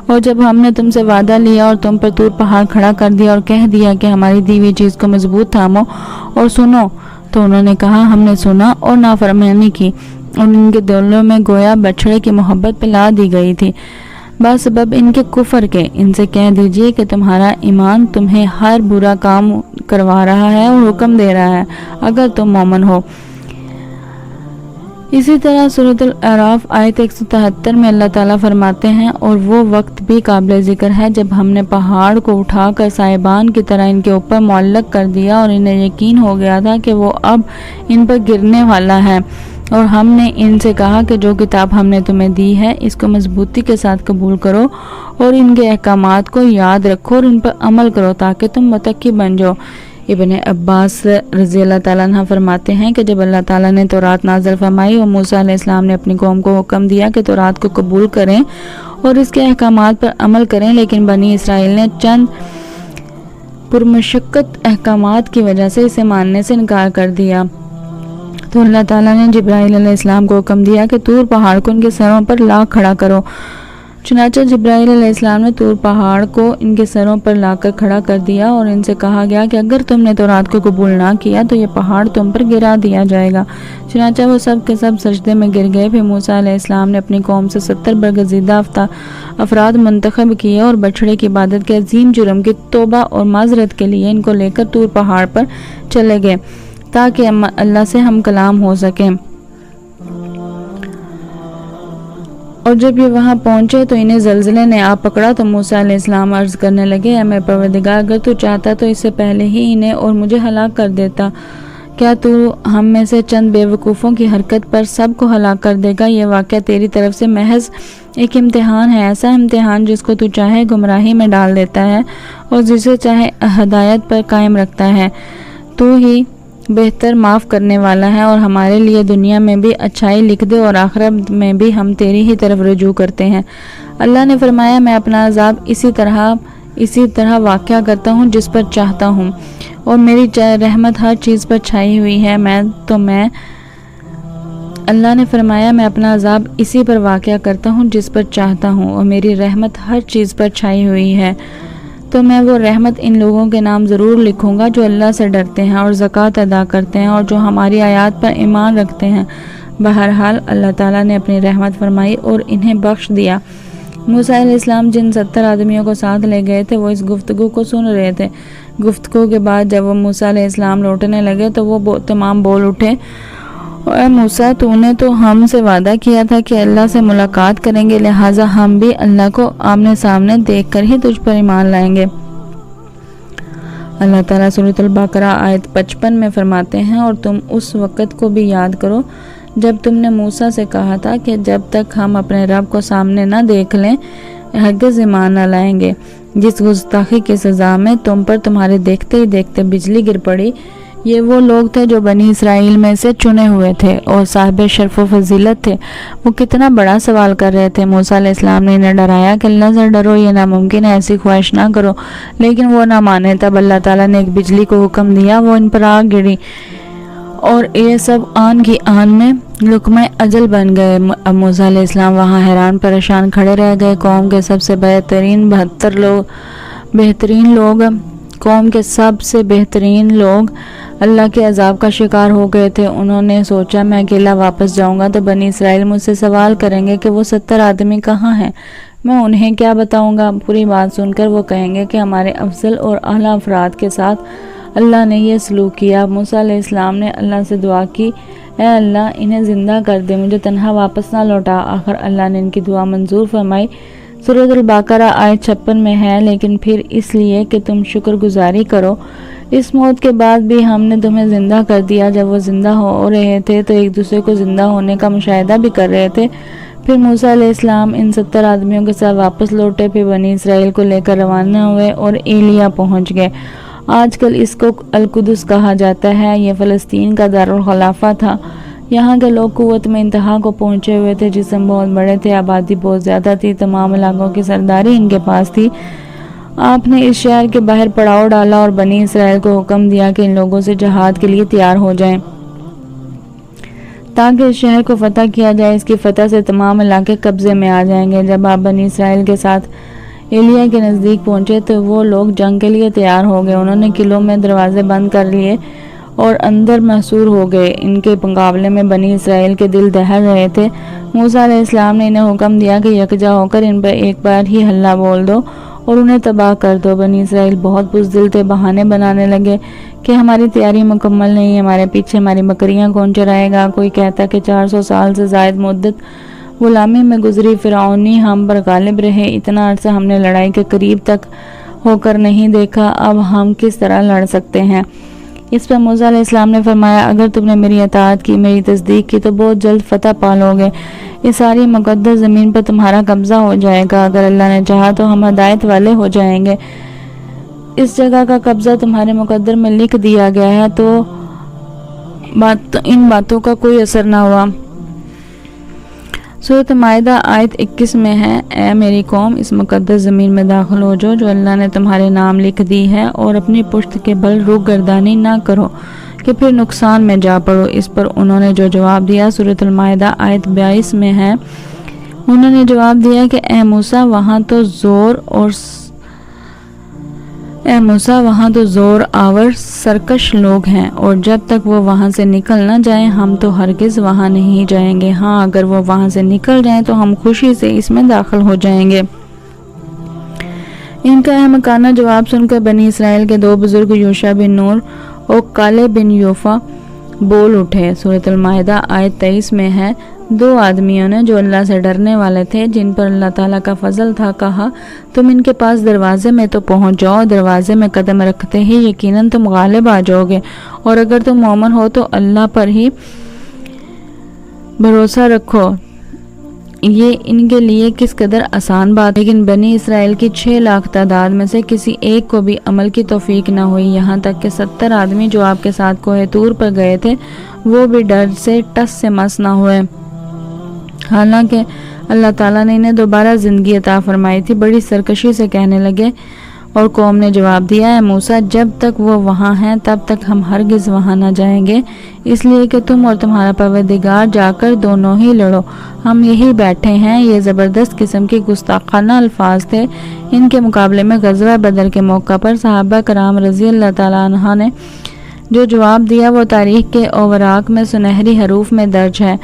اور جب ہم نے تم سے وعدہ لیا اور تم پر طور پہاڑ کھڑا کر دیا اور کہہ دیا کہ ہماری دی ہوئی چیز کو مضبوط تھامو اور سنو، تو انہوں نے کہا ہم نے سنا اور نافرمانی کی، اور ان کے دلوں میں گویا بچھڑے کی محبت پلا دی گئی تھی بسبب ان کے کفر کے۔ ان سے کہہ دیجئے کہ تمہارا ایمان تمہیں ہر برا کام کروا رہا ہے اور حکم دے رہا ہے اگر تم مومن ہو۔ اسی طرح سورۃ الاعراف آیت 173 میں اللہ تعالیٰ فرماتے ہیں، اور وہ وقت بھی قابل ذکر ہے جب ہم نے پہاڑ کو اٹھا کر سائبان کی طرح ان کے اوپر معلق کر دیا اور انہیں یقین ہو گیا تھا کہ وہ اب ان پر گرنے والا ہے، اور ہم نے ان سے کہا کہ جو کتاب ہم نے تمہیں دی ہے اس کو مضبوطی کے ساتھ قبول کرو اور ان کے احکامات کو یاد رکھو اور ان پر عمل کرو تاکہ تم متقی بن جاؤ۔ ابن عباس رضی اللہ تعالیٰ عنہ فرماتے ہیں کہ جب اللہ تعالیٰ نے تورات نازل فرمائی اور موسیٰ علیہ السلام نے اپنی قوم کو حکم دیا کہ تورات کو قبول کریں اور اس کے احکامات پر عمل کریں، لیکن بنی اسرائیل نے چند پرمشقت احکامات کی وجہ سے اسے ماننے سے انکار کر دیا، تو اللہ تعالیٰ نے جبرائیل علیہ السلام کو حکم دیا کہ طور پہاڑ کو ان کے سروں پر لا کھڑا کرو۔ چنانچہ جبرائیل علیہ السلام نے طور پہاڑ کو ان کے سروں پر لا کر کھڑا کر دیا اور ان سے کہا گیا کہ اگر تم نے تورات کو قبول نہ کیا تو یہ پہاڑ تم پر گرا دیا جائے گا۔ چنانچہ وہ سب کے سب سجدے میں گر گئے۔ پھر موسیٰ علیہ السلام نے اپنی قوم سے 70 برگزیدہ افراد منتخب کیے اور بچھڑے کی عبادت کے عظیم جرم کی توبہ اور معذرت کے لیے ان کو لے کر طور پہاڑ پر چلے گئے تاکہ اللہ سے ہم کلام ہو سکیں۔ اور جب یہ وہاں پہنچے تو انہیں زلزلے نے آ پکڑا، تو موسیٰ علیہ السلام عرض کرنے لگے، اے میرے پروردگار، اگر تو چاہتا تو اس سے پہلے ہی انہیں اور مجھے ہلاک کر دیتا، کیا تو ہم میں سے چند بے وقوفوں کی حرکت پر سب کو ہلاک کر دے گا؟ یہ واقعہ تیری طرف سے محض ایک امتحان ہے، ایسا امتحان جس کو تو چاہے گمراہی میں ڈال دیتا ہے اور جسے چاہے ہدایت پر قائم رکھتا ہے۔ تو ہی بہتر معاف کرنے والا ہے، اور ہمارے لیے دنیا میں بھی اچھائی لکھ دے اور آخرت میں بھی ہم تیری ہی طرف رجوع کرتے ہیں۔ اللہ نے فرمایا، میں اپنا عذاب اسی طرح واقع کرتا ہوں جس پر چاہتا ہوں، اور میری رحمت ہر چیز پر چھائی ہوئی ہے۔ اللہ نے فرمایا، میں اپنا عذاب اسی پر واقع کرتا ہوں جس پر چاہتا ہوں، اور میری رحمت ہر چیز پر چھائی ہوئی ہے۔ تو میں وہ رحمت ان لوگوں کے نام ضرور لکھوں گا جو اللہ سے ڈرتے ہیں اور زکوٰۃ ادا کرتے ہیں اور جو ہماری آیات پر ایمان رکھتے ہیں۔ بہرحال اللہ تعالیٰ نے اپنی رحمت فرمائی اور انہیں بخش دیا۔ موسیٰ علیہ السلام جن 70 آدمیوں کو ساتھ لے گئے تھے وہ اس گفتگو کو سن رہے تھے۔ گفتگو کے بعد جب وہ موسیٰ علیہ السلام لوٹنے لگے تو وہ تمام بول اٹھے، اے موسیٰ، تو نے تو ہم سے وعدہ کیا تھا کہ اللہ سے ملاقات کریں گے، لہٰذا ہم بھی اللہ کو آمنے سامنے دیکھ کر ہی تجھ پر ایمان لائیں گے۔ اللہ تعالیٰ سورۃ البقرہ آیت 55 میں فرماتے ہیں، اور تم اس وقت کو بھی یاد کرو جب تم نے موسیٰ سے کہا تھا کہ جب تک ہم اپنے رب کو سامنے نہ دیکھ لیں ہرگز ایمان نہ لائیں گے۔ جس گستاخی کی سزا میں تم پر تمہارے دیکھتے ہی دیکھتے بجلی گر پڑی، یہ وہ لوگ تھے جو بنی اسرائیل میں سے چنے ہوئے تھے اور صاحب شرف و فضیلت تھے۔ وہ کتنا بڑا سوال کر رہے تھے۔ موسیٰ علیہ السلام نے انہیں ڈرایا کہ اللہ سے ڈرو، یہ ناممکن ہے، ایسی خواہش نہ کرو، لیکن وہ نہ مانے۔ تب اللہ تعالیٰ نے ایک بجلی کو حکم دیا، وہ ان پر آ گری اور یہ سب آن کی آن میں لقمہ اجل بن گئے۔ اب موسیٰ علیہ السلام وہاں حیران پریشان کھڑے رہ گئے۔ قوم کے سب سے بہترین لوگ اللہ کے عذاب کا شکار ہو گئے تھے۔ انہوں نے سوچا میں اکیلا واپس جاؤں گا تو بنی اسرائیل مجھ سے سوال کریں گے کہ وہ 70 آدمی کہاں ہیں، میں انہیں کیا بتاؤں گا؟ پوری بات سن کر وہ کہیں گے کہ ہمارے افضل اور اعلیٰ افراد کے ساتھ اللہ نے یہ سلوک کیا۔ موسیٰ علیہ السلام نے اللہ سے دعا کی، اے اللہ انہیں زندہ کر دے، مجھے تنہا واپس نہ لوٹا۔ آخر اللہ نے ان کی دعا منظور فرمائی۔ سورۃ البقرہ آیت 56 میں ہے، لیکن پھر اس لیے کہ تم شکر گزاری کرو، اس موت کے بعد بھی ہم نے تمہیں زندہ کر دیا۔ جب وہ زندہ ہو رہے تھے تو ایک دوسرے کو زندہ ہونے کا مشاہدہ بھی کر رہے تھے۔ پھر موسیٰ علیہ السلام ان 70 آدمیوں کے ساتھ واپس لوٹے، پھر بنی اسرائیل کو لے کر روانہ ہوئے اور ایلیا پہنچ گئے۔ آج کل اس کو القدس کہا جاتا ہے۔ یہ فلسطین کا دارالخلافہ تھا۔ یہاں کے لوگ قوت میں انتہا کو پہنچے ہوئے تھے، جسم بہت بڑے تھے، آبادی بہت زیادہ تھی، تمام علاقوں کی سرداری ان کے پاس تھی۔ آپ نے اس شہر کے باہر پڑاؤ ڈالا اور بنی اسرائیل کو حکم دیا کہ ان لوگوں سے جہاد کے لیے تیار ہو جائیں تاکہ اس شہر کو فتح کیا جائے۔ اس کی فتح سے تمام علاقے قبضے میں آ جائیں گے۔ جب آپ بنی اسرائیل کے ساتھ ایلیا کے نزدیک پہنچے تو وہ لوگ جنگ کے لیے تیار ہو گئے۔ انہوں نے قلعوں میں دروازے بند کر لیے اور اندر محصور ہو گئے۔ ان کے مقابلے میں بنی اسرائیل کے دل دہل رہے تھے۔ موسیٰ علیہ السلام نے انہیں حکم دیا کہ یکجا ہو کر ان پر ایک بار ہی حملہ بول دو اور انہیں تباہ کر دو۔ بنی اسرائیل بہت بزدل تھے، بہانے بنانے لگے کہ ہماری تیاری مکمل نہیں، ہمارے پیچھے ہماری بکریاں کون چرائے گا؟ کوئی کہتا کہ 400 سال سے زائد مدت غلامی میں گزری، فرعونی ہم پر غالب رہے، اتنا عرصہ ہم نے لڑائی کے قریب تک ہو کر نہیں دیکھا، اب ہم کس طرح لڑ سکتے ہیں؟ اس پر موسیٰ علیہ السلام نے فرمایا، اگر تم نے میری اطاعت کی، میری تصدیق کی تو بہت جلد فتح پالو گے۔ اس ساری مقدس زمین پر تمہارا قبضہ ہو جائے گا۔ اگر اللہ نے چاہا تو ہم ہدایت والے ہو جائیں گے۔ اس جگہ کا قبضہ تمہارے مقدر میں لکھ دیا گیا ہے۔ تو ان باتوں کا کوئی اثر نہ ہوا۔ سورۃ مائدہ آیت 21 میں ہے، اے میری قوم، اس مقدس زمین میں داخل ہو جو اللہ نے تمہارے نام لکھ دی ہے، اور اپنی پشت کے بل روگردانی نہ کرو کہ پھر نقصان میں جا پڑو۔ اس پر انہوں نے جو جواب دیا سورۃ المائدہ آیت 22 میں ہے، انہوں نے جواب دیا کہ اے موسیٰ وہاں تو زور آور سرکش لوگ ہیں، اور جب تک وہ وہاں سے نکل نہ جائیں ہم تو ہرگز وہاں نہیں جائیں گے۔ ہاں اگر وہ وہاں سے نکل جائیں تو ہم خوشی سے اس میں داخل ہو جائیں گے۔ ان کا احمقانہ جواب سن کر بنی اسرائیل کے 2 بزرگ یوشع بن نون اور کالب بن یوفا بول اٹھے۔ سورۃ المائدہ آیت 23 میں ہے، 2 آدمیوں نے جو اللہ سے ڈرنے والے تھے، جن پر اللہ تعالیٰ کا فضل تھا، کہا تم ان کے پاس دروازے میں تو پہنچ جاؤ، دروازے میں قدم رکھتے ہی یقیناً تم غالب آ جاؤ گے، اور اگر تم مومن ہو تو اللہ پر ہی بھروسہ رکھو۔ یہ ان کے لیے کس قدر آسان بات، لیکن بنی اسرائیل کی 6 لاکھ تعداد میں سے کسی ایک کو بھی عمل کی توفیق نہ ہوئی، یہاں تک کہ 70 آدمی جو آپ کے ساتھ کوہ طور پر گئے تھے وہ بھی ڈر سے ٹس سے مس نہ ہوئے، حالانکہ اللہ تعالیٰ نے انہیں دوبارہ زندگی عطا فرمائی تھی۔ بڑی سرکشی سے کہنے لگے، اور قوم نے جواب دیا، اے موسیٰ جب تک وہ وہاں ہیں تب تک ہم ہرگز وہاں نہ جائیں گے، اس لیے کہ تم اور تمہارا پروردگار جا کر دونوں ہی لڑو، ہم یہی بیٹھے ہیں۔ یہ زبردست قسم کی گستاخانہ الفاظ تھے۔ ان کے مقابلے میں غزوہ بدر کے موقع پر صحابہ کرام رضی اللہ تعالیٰ عنہ نے جو جواب دیا وہ تاریخ کے اوراق میں سنہری حروف میں درج ہے۔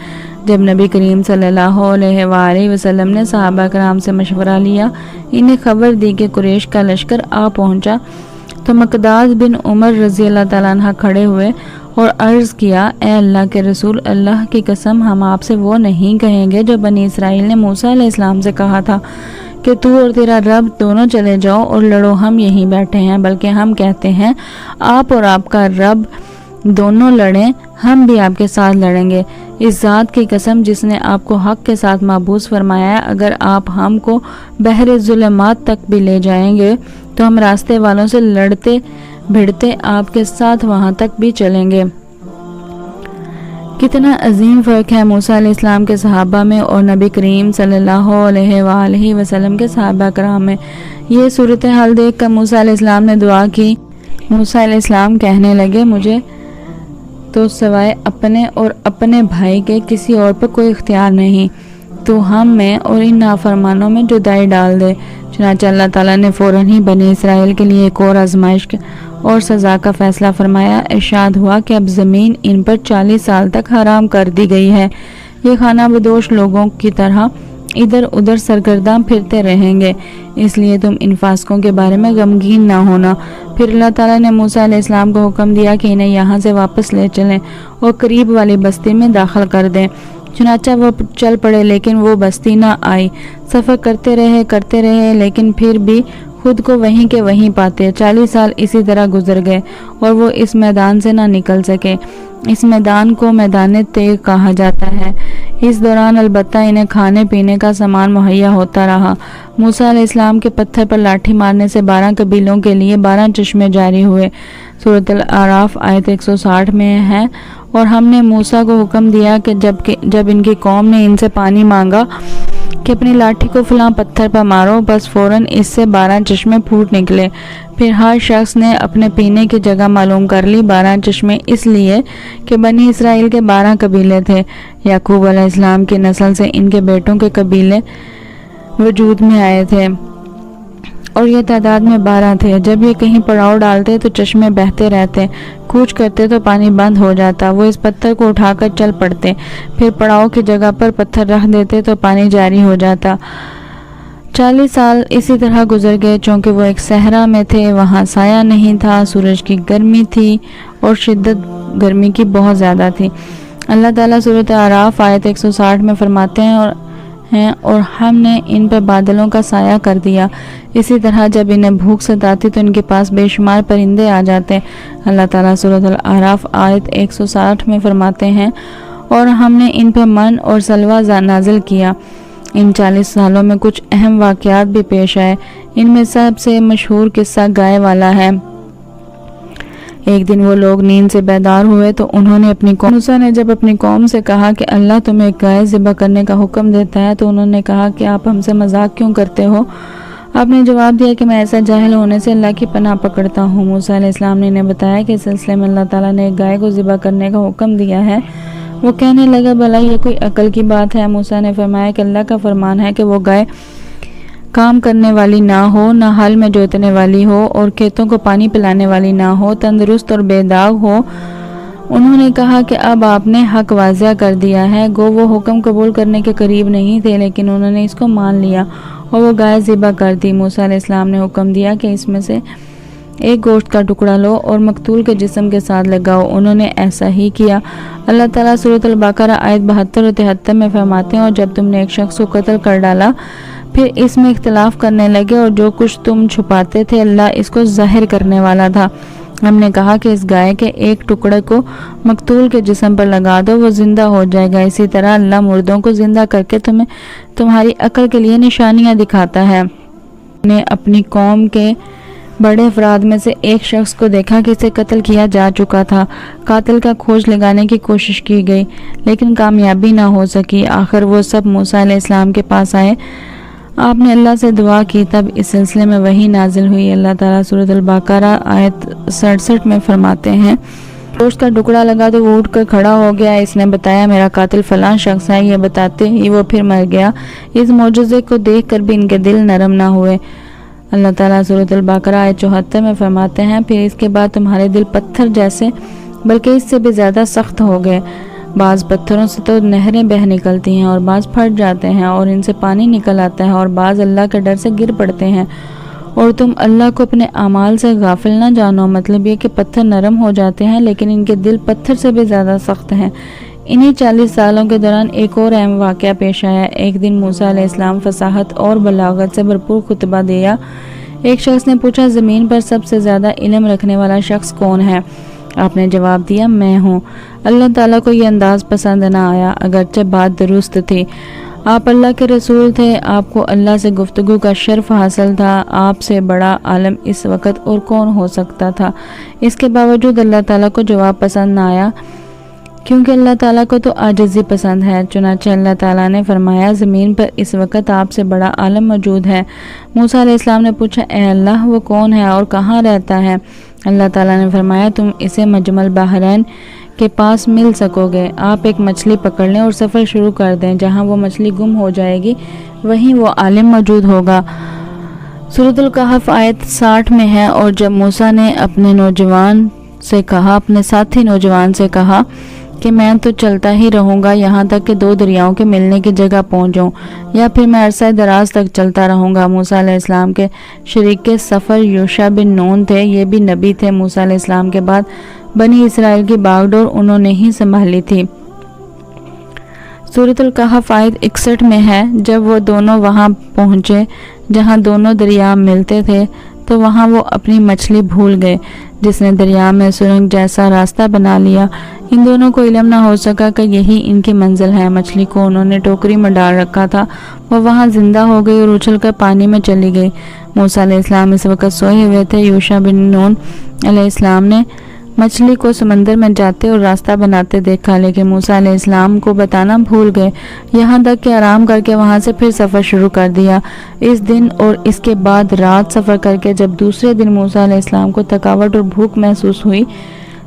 جب نبی کریم صلی اللہ علیہ وآلہ وسلم نے صحابہ کرام سے مشورہ لیا، انہیں خبر دی کہ قریش کا لشکر آ پہنچا، تو مقداد بن عمر رضی اللہ تعالیٰ عنہ کھڑے ہوئے اور عرض کیا، اے اللہ کے رسول، اللہ کی قسم ہم آپ سے وہ نہیں کہیں گے جو بنی اسرائیل نے موسیٰ علیہ السلام سے کہا تھا کہ تو اور تیرا رب دونوں چلے جاؤ اور لڑو، ہم یہیں بیٹھے ہیں، بلکہ ہم کہتے ہیں آپ اور آپ کا رب دونوں لڑیں، ہم بھی آپ کے ساتھ لڑیں گے۔ اس ذات کی قسم جس نے آپ کو حق کے ساتھ محبوس فرمایا ہے، اگر آپ ہم کو بحر ظلمات تک بھی لے جائیں گے تو ہم راستے والوں سے لڑتے بھڑتے آپ کے ساتھ وہاں تک بھی چلیں گے۔ کتنا عظیم فرق ہے موسیٰ علیہ السلام کے صحابہ میں اور نبی کریم صلی اللہ علیہ وآلہ وسلم کے صحابہ کرام میں۔ یہ صورتحال دیکھ کر موسیٰ علیہ السلام نے دعا کی۔ موسیٰ علیہ السلام کہنے لگے، مجھے تو سوائے اپنے اور اپنے بھائی کے کسی اور پر کوئی اختیار نہیں، تو ہم میں اور ان نافرمانوں میں جدائی ڈال دے۔ چنانچہ اللہ تعالیٰ نے فوراً ہی بنی اسرائیل کے لیے ایک اور آزمائش اور سزا کا فیصلہ فرمایا۔ ارشاد ہوا کہ اب زمین ان پر 40 سال تک حرام کر دی گئی ہے، یہ خانہ بدوش لوگوں کی طرح ادھر ادھر سرگرداں پھرتے رہیں گے، اس لیے تم ان فاسقوں کے بارے میں غمگین نہ ہونا۔ پھر اللہ تعالیٰ نے موسیٰ علیہ السلام کو حکم دیا کہ انہیں یہاں سے واپس لے چلیں اور قریب والی بستی میں داخل کر دیں۔ چنانچہ وہ چل پڑے، لیکن وہ بستی نہ آئی۔ سفر کرتے رہے لیکن پھر بھی خود کو وہیں کے وہیں پاتے۔ 40 سال اسی طرح گزر گئے اور وہ اس میدان سے نہ نکل سکے۔ اس میدان کو میدان تیغ کہا جاتا ہے۔ اس دوران البتہ انہیں کھانے پینے کا سامان مہیا ہوتا رہا۔ موسیٰ علیہ السلام کے پتھر پر لاٹھی مارنے سے 12 قبیلوں کے لیے 12 چشمے جاری ہوئے۔ سورۃ الاعراف آیت 160 میں ہے، اور ہم نے موسیٰ کو حکم دیا کہ جب ان کی قوم نے ان سے پانی مانگا کہ اپنی لاٹھی کو فلاں پتھر پر مارو، بس فوراً اس سے 12 چشمے پھوٹ نکلے۔ پھر ہر شخص نے اپنے پینے کی جگہ معلوم کر لی۔ 12 چشمے اس لیے کہ بنی اسرائیل کے 12 قبیلے تھے۔ یعقوب علیہ السلام کی نسل سے ان کے بیٹوں کے قبیلے وجود میں آئے تھے اور یہ تعداد میں 12 تھے۔ جب یہ کہیں پڑاؤ ڈالتے تو چشمے بہتے رہتے، کوچ کرتے تو پانی بند ہو جاتا۔ وہ اس پتھر کو اٹھا کر چل پڑتے، پھر پڑاؤ کی جگہ پر پتھر رکھ دیتے تو پانی جاری ہو جاتا۔ 40 سال اسی طرح گزر گئے، چونکہ وہ ایک صحرا میں تھے، وہاں سایہ نہیں تھا، سورج کی گرمی تھی اور شدت گرمی کی بہت زیادہ تھی۔ اللہ تعالیٰ سورۃ اعراف آیت 160 میں فرماتے ہیں اور ہم نے ان پر بادلوں کا سایہ کر دیا، اسی طرح جب انہیں بھوک ستاتی تو ان کے پاس بے شمار پرندے آ جاتے۔ اللہ تعالیٰ سورۃ الاعراف آیت 160 میں فرماتے ہیں اور ہم نے ان پر من اور سلوہ نازل کیا۔ ان 40 سالوں میں کچھ اہم واقعات بھی پیش آئے، ان میں سب سے مشہور قصہ گائے والا ہے۔ ایک دن وہ لوگ نیند سے بیدار ہوئے تو انہوں نے موسیٰ نے جب اپنی قوم سے کہا کہ اللہ تمہیں ایک گائے ذبح کرنے کا حکم دیتا ہے، تو انہوں نے کہا کہ آپ ہم سے مذاق کیوں کرتے ہو؟ آپ نے جواب دیا کہ میں ایسا جاہل ہونے سے اللہ کی پناہ پکڑتا ہوں۔ موسیٰ علیہ السلام نے انہیں بتایا کہ اس سلسلے میں اللہ تعالیٰ نے ایک گائے کو ذبح کرنے کا حکم دیا ہے۔ وہ کہنے لگا بھلا یہ کوئی عقل کی بات ہے؟ موسیٰ نے فرمایا کہ اللہ کا فرمان ہے کہ وہ گائے کام کرنے والی نہ ہو، نہ ہل میں جوتنے والی ہو اور کھیتوں کو پانی پلانے والی نہ ہو، تندرست اور بے داغ ہو۔ انہوں نے کہا کہ اب آپ نے حق واضح کر دیا ہے۔ گو وہ حکم قبول کرنے کے قریب نہیں تھے، لیکن انہوں نے اس کو مان لیا اور وہ گائے ذبح کر دی۔ موسیٰ علیہ السلام نے حکم دیا کہ اس میں سے ایک گوشت کا ٹکڑا لو اور مقتول کے جسم کے ساتھ لگاؤ۔ انہوں نے ایسا ہی کیا۔ اللہ تعالیٰ سورۃ البقرہ آیت 72 اور 73 میں فرماتے ہیں اور جب تم نے ایک شخص کو قتل کر ڈالا، پھر اس میں اختلاف کرنے لگے اور جو کچھ تم چھپاتے تھے اللہ اس کو ظاہر کرنے والا تھا۔ ہم نے کہا کہ اس گائے کے ایک ٹکڑے کو مقتول کے جسم پر لگا دو، وہ زندہ ہو جائے گا۔ اسی طرح اللہ مردوں کو زندہ کر کے تمہاری عقل کے لیے نشانیاں دکھاتا ہے۔ نے اپنی قوم کے بڑے افراد میں سے ایک شخص کو دیکھا کہ اسے قتل کیا جا چکا تھا۔ قاتل کا کھوج لگانے کی کوشش کی گئی لیکن کامیابی نہ ہو سکی۔ آخر وہ سب موسیٰ علیہ السلام کے پاس آئے، آپ نے اللہ سے دعا کی، تب اس سلسلے میں وحی نازل ہوئی۔ اللہ تعالیٰ سورۃ البقرہ آیت 67 میں فرماتے ہیں گوشت کا ٹکڑا لگا تو وہ اٹھ کر کھڑا ہو گیا، اس نے بتایا میرا قاتل فلاں شخص ہے، یہ بتاتے ہی وہ پھر مر گیا۔ اس معجزے کو دیکھ کر بھی ان کے دل نرم نہ ہوئے۔ اللہ تعالیٰ سورۃ البقرہ آیت 74 میں فرماتے ہیں پھر اس کے بعد تمہارے دل پتھر جیسے بلکہ اس سے بھی زیادہ سخت ہو گئے۔ بعض پتھروں سے تو نہریں بہہ نکلتی ہیں اور بعض پھٹ جاتے ہیں اور ان سے پانی نکل آتا ہے اور بعض اللہ کے ڈر سے گر پڑتے ہیں، اور تم اللہ کو اپنے اعمال سے غافل نہ جانو۔ مطلب یہ کہ پتھر نرم ہو جاتے ہیں لیکن ان کے دل پتھر سے بھی زیادہ سخت ہیں۔ انہی 40 سالوں کے دوران ایک اور اہم واقعہ پیش آیا۔ ایک دن موسیٰ علیہ السلام فصاحت اور بلاغت سے بھرپور خطبہ دیا۔ ایک شخص نے پوچھا زمین پر سب سے زیادہ علم رکھنے والا شخص کون ہے؟ آپ نے جواب دیا میں ہوں۔ اللہ تعالیٰ کو یہ انداز پسند نہ آیا، اگرچہ بات درست تھی۔ آپ اللہ کے رسول تھے، آپ کو اللہ سے گفتگو کا شرف حاصل تھا، آپ سے بڑا عالم اس وقت اور کون ہو سکتا تھا؟ اس کے باوجود اللہ تعالیٰ کو جواب پسند نہ آیا، کیونکہ اللہ تعالیٰ کو تو عاجزی پسند ہے۔ چنانچہ اللہ تعالیٰ نے فرمایا زمین پر اس وقت آپ سے بڑا عالم موجود ہے۔ موسیٰ علیہ السلام نے پوچھا اے اللہ وہ کون ہے اور کہاں رہتا ہے؟ اللہ تعالیٰ نے فرمایا تم اسے مجمع البحرین کے پاس مل سکو گے۔ آپ ایک مچھلی پکڑ لیں اور سفر شروع کر دیں، جہاں وہ مچھلی گم ہو جائے گی وہیں وہ عالم موجود ہوگا۔ سورۃ الکہف آیت 60 میں ہے، اور جب موسیٰ نے اپنے ساتھی نوجوان سے کہا کہ میں تو چلتا ہی رہوں گا یہاں تک کہ 2 دریاؤں کے ملنے کی جگہ پہنچ جاؤں، یا پھر میں عرصہ دراز تک چلتا رہوں گا۔ موسیٰ علیہ السلام کے شریک سفر یوشع بن نون تھے، یہ بھی نبی تھے۔ موسیٰ علیہ السلام کے بعد بنی اسرائیل کی باغ ڈور انہوں نے ہی سنبھالی تھی۔ سورۃ الکہف آیت 61 میں ہے، جب وہ دونوں وہاں پہنچے جہاں دونوں دریا ملتے تھے تو وہاں وہ اپنی مچھلی بھول گئے، جس نے دریا میں سرنگ جیسا راستہ بنا لیا۔ ان دونوں کو علم نہ ہو سکا کہ یہی ان کی منزل ہے۔ مچھلی کو انہوں نے ٹوکری میں ڈال رکھا تھا، وہ وہاں زندہ ہو گئی اور اچھل کر پانی میں چلی گئی۔ موسیٰ علیہ السلام اس وقت سوئے ہوئے تھے۔ یوشع بن نون علیہ السلام نے مچھلی کو سمندر میں جاتے اور راستہ بناتے دیکھا، لیکن موسیٰ علیہ السلام کو بتانا بھول گئے، یہاں تک کہ آرام کر کے وہاں سے پھر سفر شروع کر دیا۔ اس دن اور اس کے بعد رات سفر کر کے جب دوسرے دن موسیٰ علیہ السلام کو تھکاوٹ اور بھوک محسوس ہوئی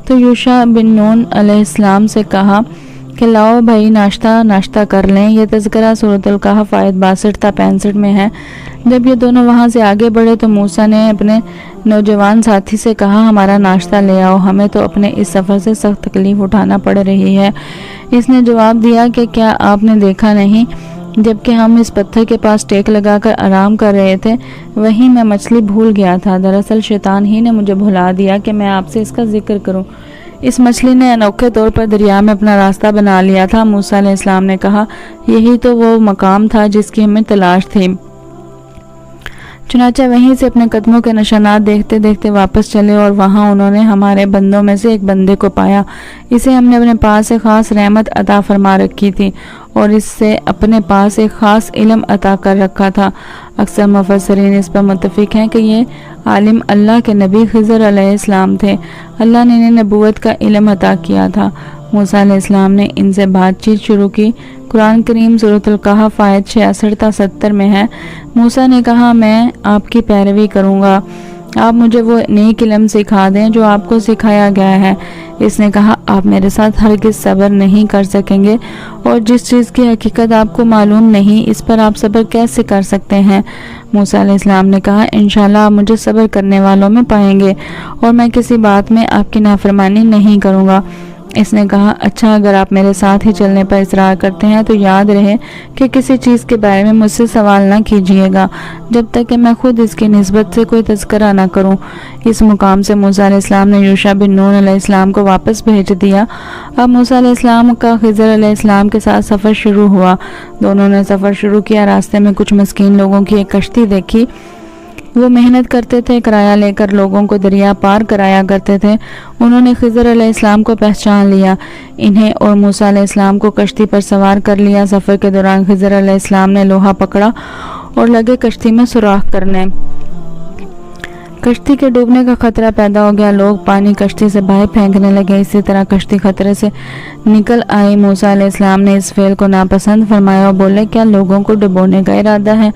تو یوشع بن نون علیہ السلام سے کہا کہ لاؤ بھائی ناشتہ کر لیں۔ یہ تذکرہ سورۃ الکہف آیت 62 تا 65 میں ہے۔ جب یہ دونوں وہاں سے آگے بڑھے تو موسیٰ نے اپنے نوجوان ساتھی سے کہا ہمارا ناشتہ لے آؤ، ہمیں تو اپنے اس سفر سے سخت تکلیف اٹھانا پڑ رہی ہے۔ اس نے جواب دیا کہ کیا آپ نے دیکھا نہیں، جبکہ ہم اس پتھر کے پاس ٹیک لگا کر آرام کر رہے تھے وہیں میں مچھلی بھول گیا تھا۔ دراصل شیطان ہی نے مجھے بھلا دیا کہ میں آپ سے اس کا ذکر کروں۔ اس مچھلی نے انوکھے طور پر دریا میں اپنا راستہ بنا لیا تھا۔ موسیٰ علیہ السلام نے کہا یہی تو وہ مقام تھا جس کی ہمیں تلاش تھی۔ چنانچہ وہیں سے اپنے قدموں کے نشانات دیکھتے دیکھتے واپس چلے اور وہاں انہوں نے ہمارے بندوں میں سے ایک بندے کو پایا۔ اسے ہم نے اپنے پاس سے خاص رحمت عطا فرما رکھی تھی اور اس سے اپنے پاس ایک خاص علم عطا کر رکھا تھا۔ اکثر مفسرین اس پر متفق ہیں کہ یہ عالم اللہ کے نبی خضر علیہ السلام تھے۔ اللہ نے انہیں نبوت کا علم عطا کیا تھا۔ موسیٰ علیہ السلام نے ان سے بات چیت شروع کی۔ قرآن کریم سورۃ الکہف آیت 66 تا 70 میں ہے، موسیٰ نے کہا میں آپ کی پیروی کروں گا، آپ مجھے وہ نیک علم سکھا دیں جو آپ کو سکھایا گیا ہے۔ اس نے کہا آپ میرے ساتھ ہرگز صبر نہیں کر سکیں گے، اور جس چیز کی حقیقت آپ کو معلوم نہیں اس پر آپ صبر کیسے کر سکتے ہیں؟ موسیٰ علیہ السلام نے کہا انشاءاللہ آپ مجھے صبر کرنے والوں میں پائیں گے اور میں کسی بات میں آپ کی نافرمانی نہیں کروں گا۔ اس نے کہا اچھا اگر آپ میرے ساتھ ہی چلنے پر اصرار کرتے ہیں تو یاد رہے کہ کسی چیز کے بارے میں مجھ سے سوال نہ کیجیے گا جب تک کہ میں خود اس کی نسبت سے کوئی تذکرہ نہ کروں۔ اس مقام سے موسیٰ علیہ السلام نے یوشع بن نون علیہ السلام کو واپس بھیج دیا۔ اب موسیٰ علیہ السلام کا خضر علیہ السلام کے ساتھ سفر شروع ہوا۔ دونوں نے سفر شروع کیا۔ راستے میں کچھ مسکین لوگوں کی ایک کشتی دیکھی، وہ محنت کرتے تھے، کرایہ لے کر لوگوں کو دریا پار کرایا کرتے تھے۔ انہوں نے خضر علیہ السلام کو پہچان لیا، انہیں اور موسیٰ علیہ السلام کو کشتی پر سوار کر لیا۔ سفر کے دوران خضر علیہ السلام نے لوہا پکڑا اور لگے کشتی میں سوراخ کرنے۔ کشتی کے ڈوبنے کا خطرہ پیدا ہو گیا، لوگ پانی کشتی سے باہر پھینکنے لگے، اسی طرح کشتی خطرے سے نکل آئی۔ موسیٰ علیہ السلام نے اس فعل کو ناپسند فرمایا اور بولے کیا لوگوں کو ڈبونے کا ارادہ ہے؟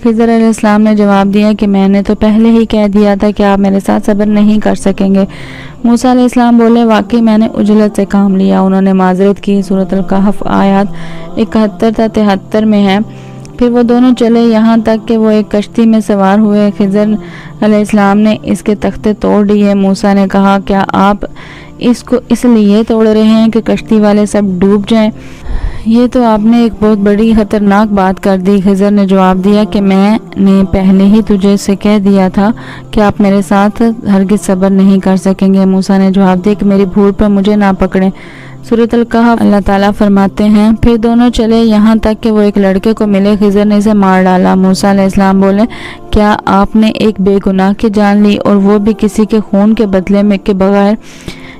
خضر علیہ السلام نے جواب دیا کہ میں نے تو پہلے ہی کہہ دیا تھا کہ آپ میرے ساتھ صبر نہیں کر سکیں گے۔ موسیٰ علیہ السلام بولے واقعی میں نے عجلت سے کام لیا۔ انہوں نے معذرت کی۔ سورۃ الکہف آیات 71 تا 73 میں ہے، پھر وہ دونوں چلے یہاں تک کہ وہ ایک کشتی میں سوار ہوئے۔ خضر علیہ السلام نے اس کے تختے توڑ دیے۔ موسیٰ نے کہا کیا آپ اس کو اس لیے توڑ رہے ہیں کہ کشتی والے سب ڈوب جائیں؟ یہ تو آپ نے ایک بہت بڑی خطرناک بات کر دی۔ خضر نے جواب دیا کہ میں نے پہلے ہی تجھے سے کہہ دیا تھا کہ آپ میرے ساتھ ہرگز صبر نہیں کر سکیں گے۔ موسیٰ نے جواب دیا کہ میری بھول پر مجھے نہ پکڑیں۔ سورۃ الکہف اللہ تعالیٰ فرماتے ہیں پھر دونوں چلے یہاں تک کہ وہ ایک لڑکے کو ملے، خضر نے اسے مار ڈالا۔ موسیٰ علیہ السلام بولے کیا آپ نے ایک بے گناہ کی جان لی اور وہ بھی کسی کے خون کے بدلے میں کے بغیر؟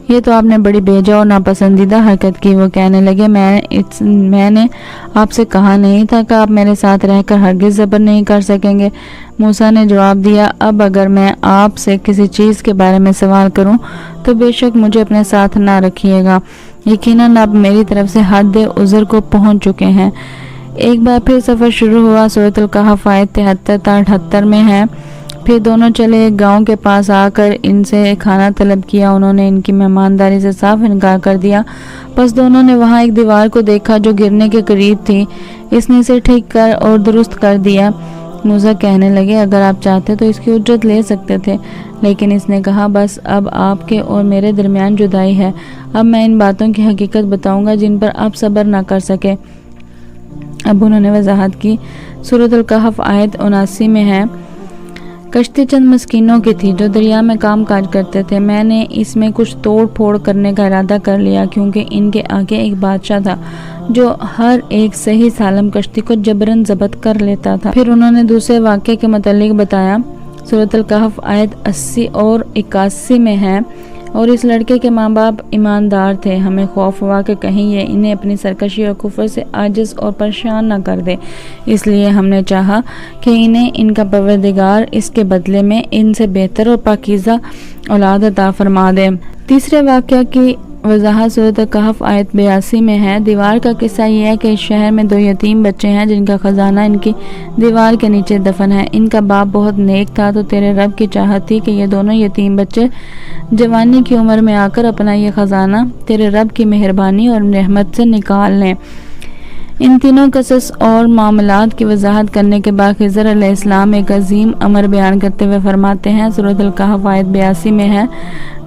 یہ تو آپ نے بڑی بیجا اور ناپسندیدہ حرکت کی۔ وہ کہنے لگے میں نے آپ سے کہا نہیں تھا کہ آپ میرے ساتھ رہ کر ہرگز صبر نہیں کر سکیں گے؟ موسیٰ نے جواب دیا اب اگر میں آپ سے کسی چیز کے بارے میں سوال کروں تو بے شک مجھے اپنے ساتھ نہ رکھیے گا، یقیناً آپ میری طرف سے حد عذر کو پہنچ چکے ہیں۔ ایک بار پھر سفر شروع ہوا۔ سورۃ الکہف آیت 73 تا 78 میں ہے، پھر دونوں چلے ایک گاؤں کے پاس آ کر ان سے کھانا طلب کیا. انہوں نے ان کی مہمانداری سے صاف انکار کر دیا. بس دونوں نے وہاں ایک دیوار کو دیکھا جو گرنے کے قریب تھی. اس نے اسے ٹھیک کر اور درست کر دیا. موسیٰ کہنے لگے اگر آپ چاہتے تو اس کی اجرت لے سکتے تھے، لیکن اس نے کہا بس اب آپ کے اور میرے درمیان جدائی ہے. اب میں ان باتوں کی حقیقت بتاؤں گا جن پر آپ صبر نہ کر سکے. اب انہوں نے وضاحت کی. سورۃ الکہف آیت 79 میں ہے، کشتی چند مسکینوں کی تھی جو دریا میں کام کاج کرتے تھے. میں نے اس میں کچھ توڑ پھوڑ کرنے کا ارادہ کر لیا کیونکہ ان کے آگے ایک بادشاہ تھا جو ہر ایک صحیح سالم کشتی کو جبراً ضبط کر لیتا تھا. پھر انہوں نے دوسرے واقعے کے متعلق بتایا. سورۃ الکہف آیت 80 اور 81 میں ہے، اور اس لڑکے کے ماں باپ ایماندار تھے. ہمیں خوف ہوا کہ کہیں یہ انہیں اپنی سرکشی اور کفر سے عاجز اور پریشان نہ کر دے، اس لیے ہم نے چاہا کہ انہیں ان کا پروردگار اس کے بدلے میں ان سے بہتر اور پاکیزہ اولاد عطا فرما دے. تیسرے واقعہ کی وضاحت سورۃ الکہف آیت 82 میں ہے. دیوار کا قصہ یہ ہے کہ اس شہر میں 2 یتیم بچے ہیں جن کا خزانہ ان کی دیوار کے نیچے دفن ہے. ان کا باپ بہت نیک تھا تو تیرے رب کی چاہت تھی کہ یہ دونوں یتیم بچے جوانی کی عمر میں آ کر اپنا یہ خزانہ تیرے رب کی مہربانی اور رحمت سے نکال لیں. ان تینوں قصص اور معاملات کی وضاحت کرنے کے بعد خضر علیہ السلام ایک عظیم امر بیان کرتے ہوئے فرماتے ہیں. سورۃ الکہف آیت 82 میں ہے،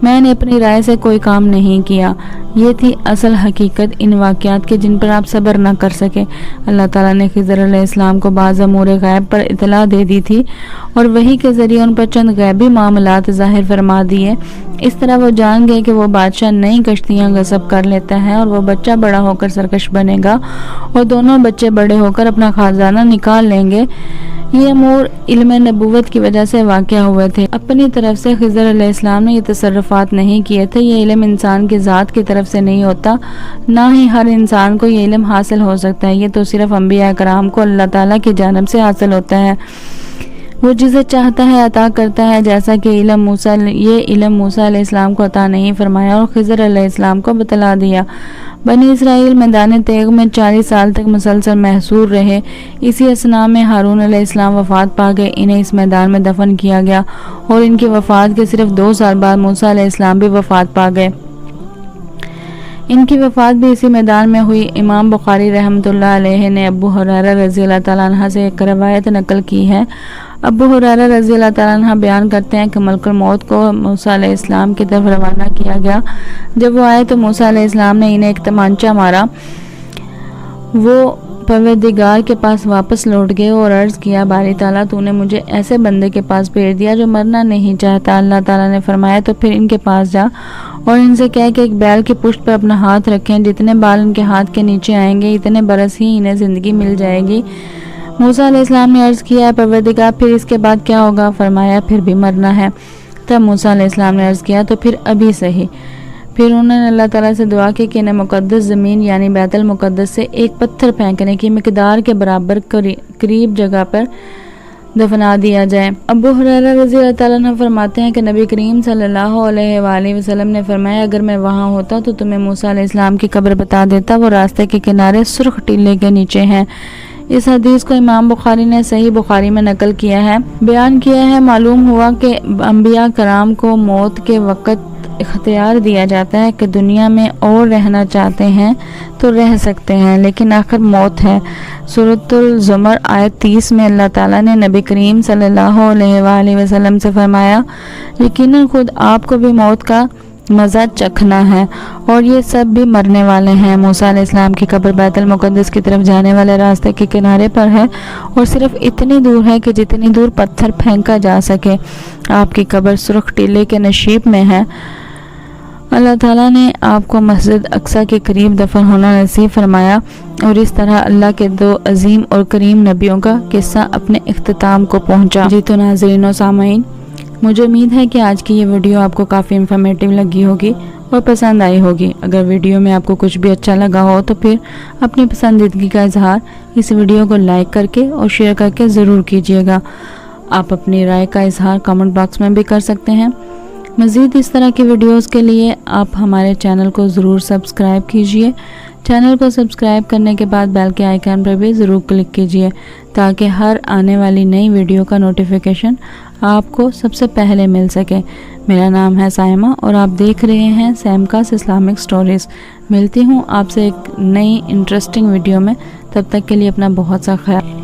میں نے اپنی رائے سے کوئی کام نہیں کیا. یہ تھی اصل حقیقت ان واقعات کی جن پر آپ صبر نہ کر سکے. اللہ تعالیٰ نے خضر علیہ السلام کو بعض امور غیب پر اطلاع دے دی تھی اور وحی کے ذریعے ان پر چند غیبی معاملات ظاہر فرما دیے. اس طرح وہ جان گئے کہ وہ بادشاہ نئی کشتیاں غصب کر لیتا ہے اور وہ بچہ بڑا ہو کر سرکش بنے گا اور دونوں بچے بڑے ہو کر اپنا خزانہ نکال لیں گے. یہ امور علم نبوت کی وجہ سے واقع ہوئے تھے. اپنی طرف سے خضر علیہ السلام نے یہ تصرفات نہیں کیے تھے. یہ علم انسان کی ذات کی طرف سے نہیں ہوتا، نہ ہی ہر انسان کو یہ علم حاصل ہو سکتا ہے. یہ تو صرف انبیاء کرام کو اللہ تعالیٰ کی جانب سے حاصل ہوتا ہے. وہ جسے چاہتا ہے عطا کرتا ہے، جیسا کہ یہ علم موسیٰ علیہ السلام کو عطا نہیں فرمایا اور خضر علیہ السلام کو بتلا دیا. بنی اسرائیل میدان تیغ میں 40 سال تک مسلسل محصور رہے. اسی اثناء میں ہارون علیہ السلام وفات پا گئے. انہیں اس میدان میں دفن کیا گیا اور ان کی وفات کے صرف 2 سال بعد موسیٰ علیہ السلام بھی وفات پا گئے. ان کی وفات بھی اسی میدان میں ہوئی. امام بخاری رحمۃ اللہ علیہ نے ابو ہریرہ رضی اللہ تعالیٰ عنہ سے ایک روایت نقل کی ہے. ابو ہریرہ رضی اللہ تعالیٰ عنہ بیان کرتے ہیں کہ ملک الموت کو موسیٰ علیہ السلام کی طرف روانہ کیا گیا. جب وہ آئے تو موسیٰ علیہ السلام نے انہیں ایک تمانچہ مارا. وہ پروردگار کے پاس واپس لوٹ گئے اور عرض کیا، باری تعالیٰ تو نے مجھے ایسے بندے کے پاس بھیج دیا جو مرنا نہیں چاہتا. اللہ تعالیٰ نے فرمایا تو پھر ان کے پاس جا اور ان سے کہہ کہ ایک بیل کی پشت پر اپنا ہاتھ رکھیں. جتنے بال ان کے ہاتھ کے نیچے آئیں گے اتنے برس ہی انہیں زندگی مل جائے گی. موسیٰ علیہ السلام نے عرض کیا، پروردگار پھر اس کے بعد کیا ہوگا؟ فرمایا پھر بھی مرنا ہے. تب موسیٰ علیہ السلام نے عرض کیا تو پھر ابھی صحیح. پھر انہوں نے اللہ تعالیٰ سے دعا کی کہ انہیں مقدس زمین یعنی بیت المقدس سے ایک پتھر پھینکنے کی مقدار کے برابر قریب جگہ پر دفنا دیا جائے. ابو ہریرہ رضی اللہ تعالیٰ عنہ فرماتے ہیں کہ نبی کریم صلی اللہ علیہ وآلہ وسلم نے فرمایا، اگر میں وہاں ہوتا تو تمہیں موسیٰ علیہ السلام کی قبر بتا دیتا. وہ راستے کے کنارے سرخ ٹیلے کے نیچے ہیں. اس حدیث کو امام بخاری نے صحیح بخاری میں نقل کیا ہے. بیان کیا ہے، معلوم ہوا کہ انبیاء کرام کو موت کے وقت اختیار دیا جاتا ہے کہ دنیا میں اور رہنا چاہتے ہیں تو رہ سکتے ہیں، لیکن آخر موت ہے. سورۃ الزمر آیت 30 میں اللہ تعالیٰ نے نبی کریم صلی اللہ علیہ وآلہ وسلم سے فرمایا، یقیناً خود آپ کو بھی موت کا مزہ چکھنا ہے اور یہ سب بھی مرنے والے ہیں. موسیٰ علیہ السلام کی قبر بیت المقدس کی طرف جانے والے راستے کے کنارے پر ہے اور صرف اتنی دور ہے کہ جتنی دور پتھر پھینکا جا سکے. آپ کی قبر سرخ ٹیلے کے نشیب میں ہے. اللہ تعالیٰ نے آپ کو مسجد اقصیٰ کے قریب دفن ہونا نصیب فرمایا اور اس طرح اللہ کے 2 عظیم اور کریم نبیوں کا قصہ اپنے اختتام کو پہنچا. جی تو ناظرین و سامعین، مجھے امید ہے کہ آج کی یہ ویڈیو آپ کو کافی انفارمیٹیو لگی ہوگی اور پسند آئی ہوگی. اگر ویڈیو میں آپ کو کچھ بھی اچھا لگا ہو تو پھر اپنی پسندیدگی کا اظہار اس ویڈیو کو لائک کر کے اور شیئر کر کے ضرور کیجیے گا. آپ اپنی رائے کا اظہار کمنٹ باکس میں بھی کر سکتے ہیں. مزید اس طرح کی ویڈیوز کے لیے آپ ہمارے چینل کو ضرور سبسکرائب کیجیے. چینل کو سبسکرائب کرنے کے بعد بیل کے آئیکن پر بھی ضرور کلک کیجیے تاکہ ہر آنے والی نئی ویڈیو کا نوٹیفیکیشن آپ کو سب سے پہلے مل سکے۔ میرا نام ہے سائمہ اور آپ دیکھ رہے ہیں سیمکاس اسلامک سٹوریز۔ ملتی ہوں آپ سے ایک نئی انٹرسٹنگ ویڈیو میں، تب تک کے لیے اپنا بہت سا خیال۔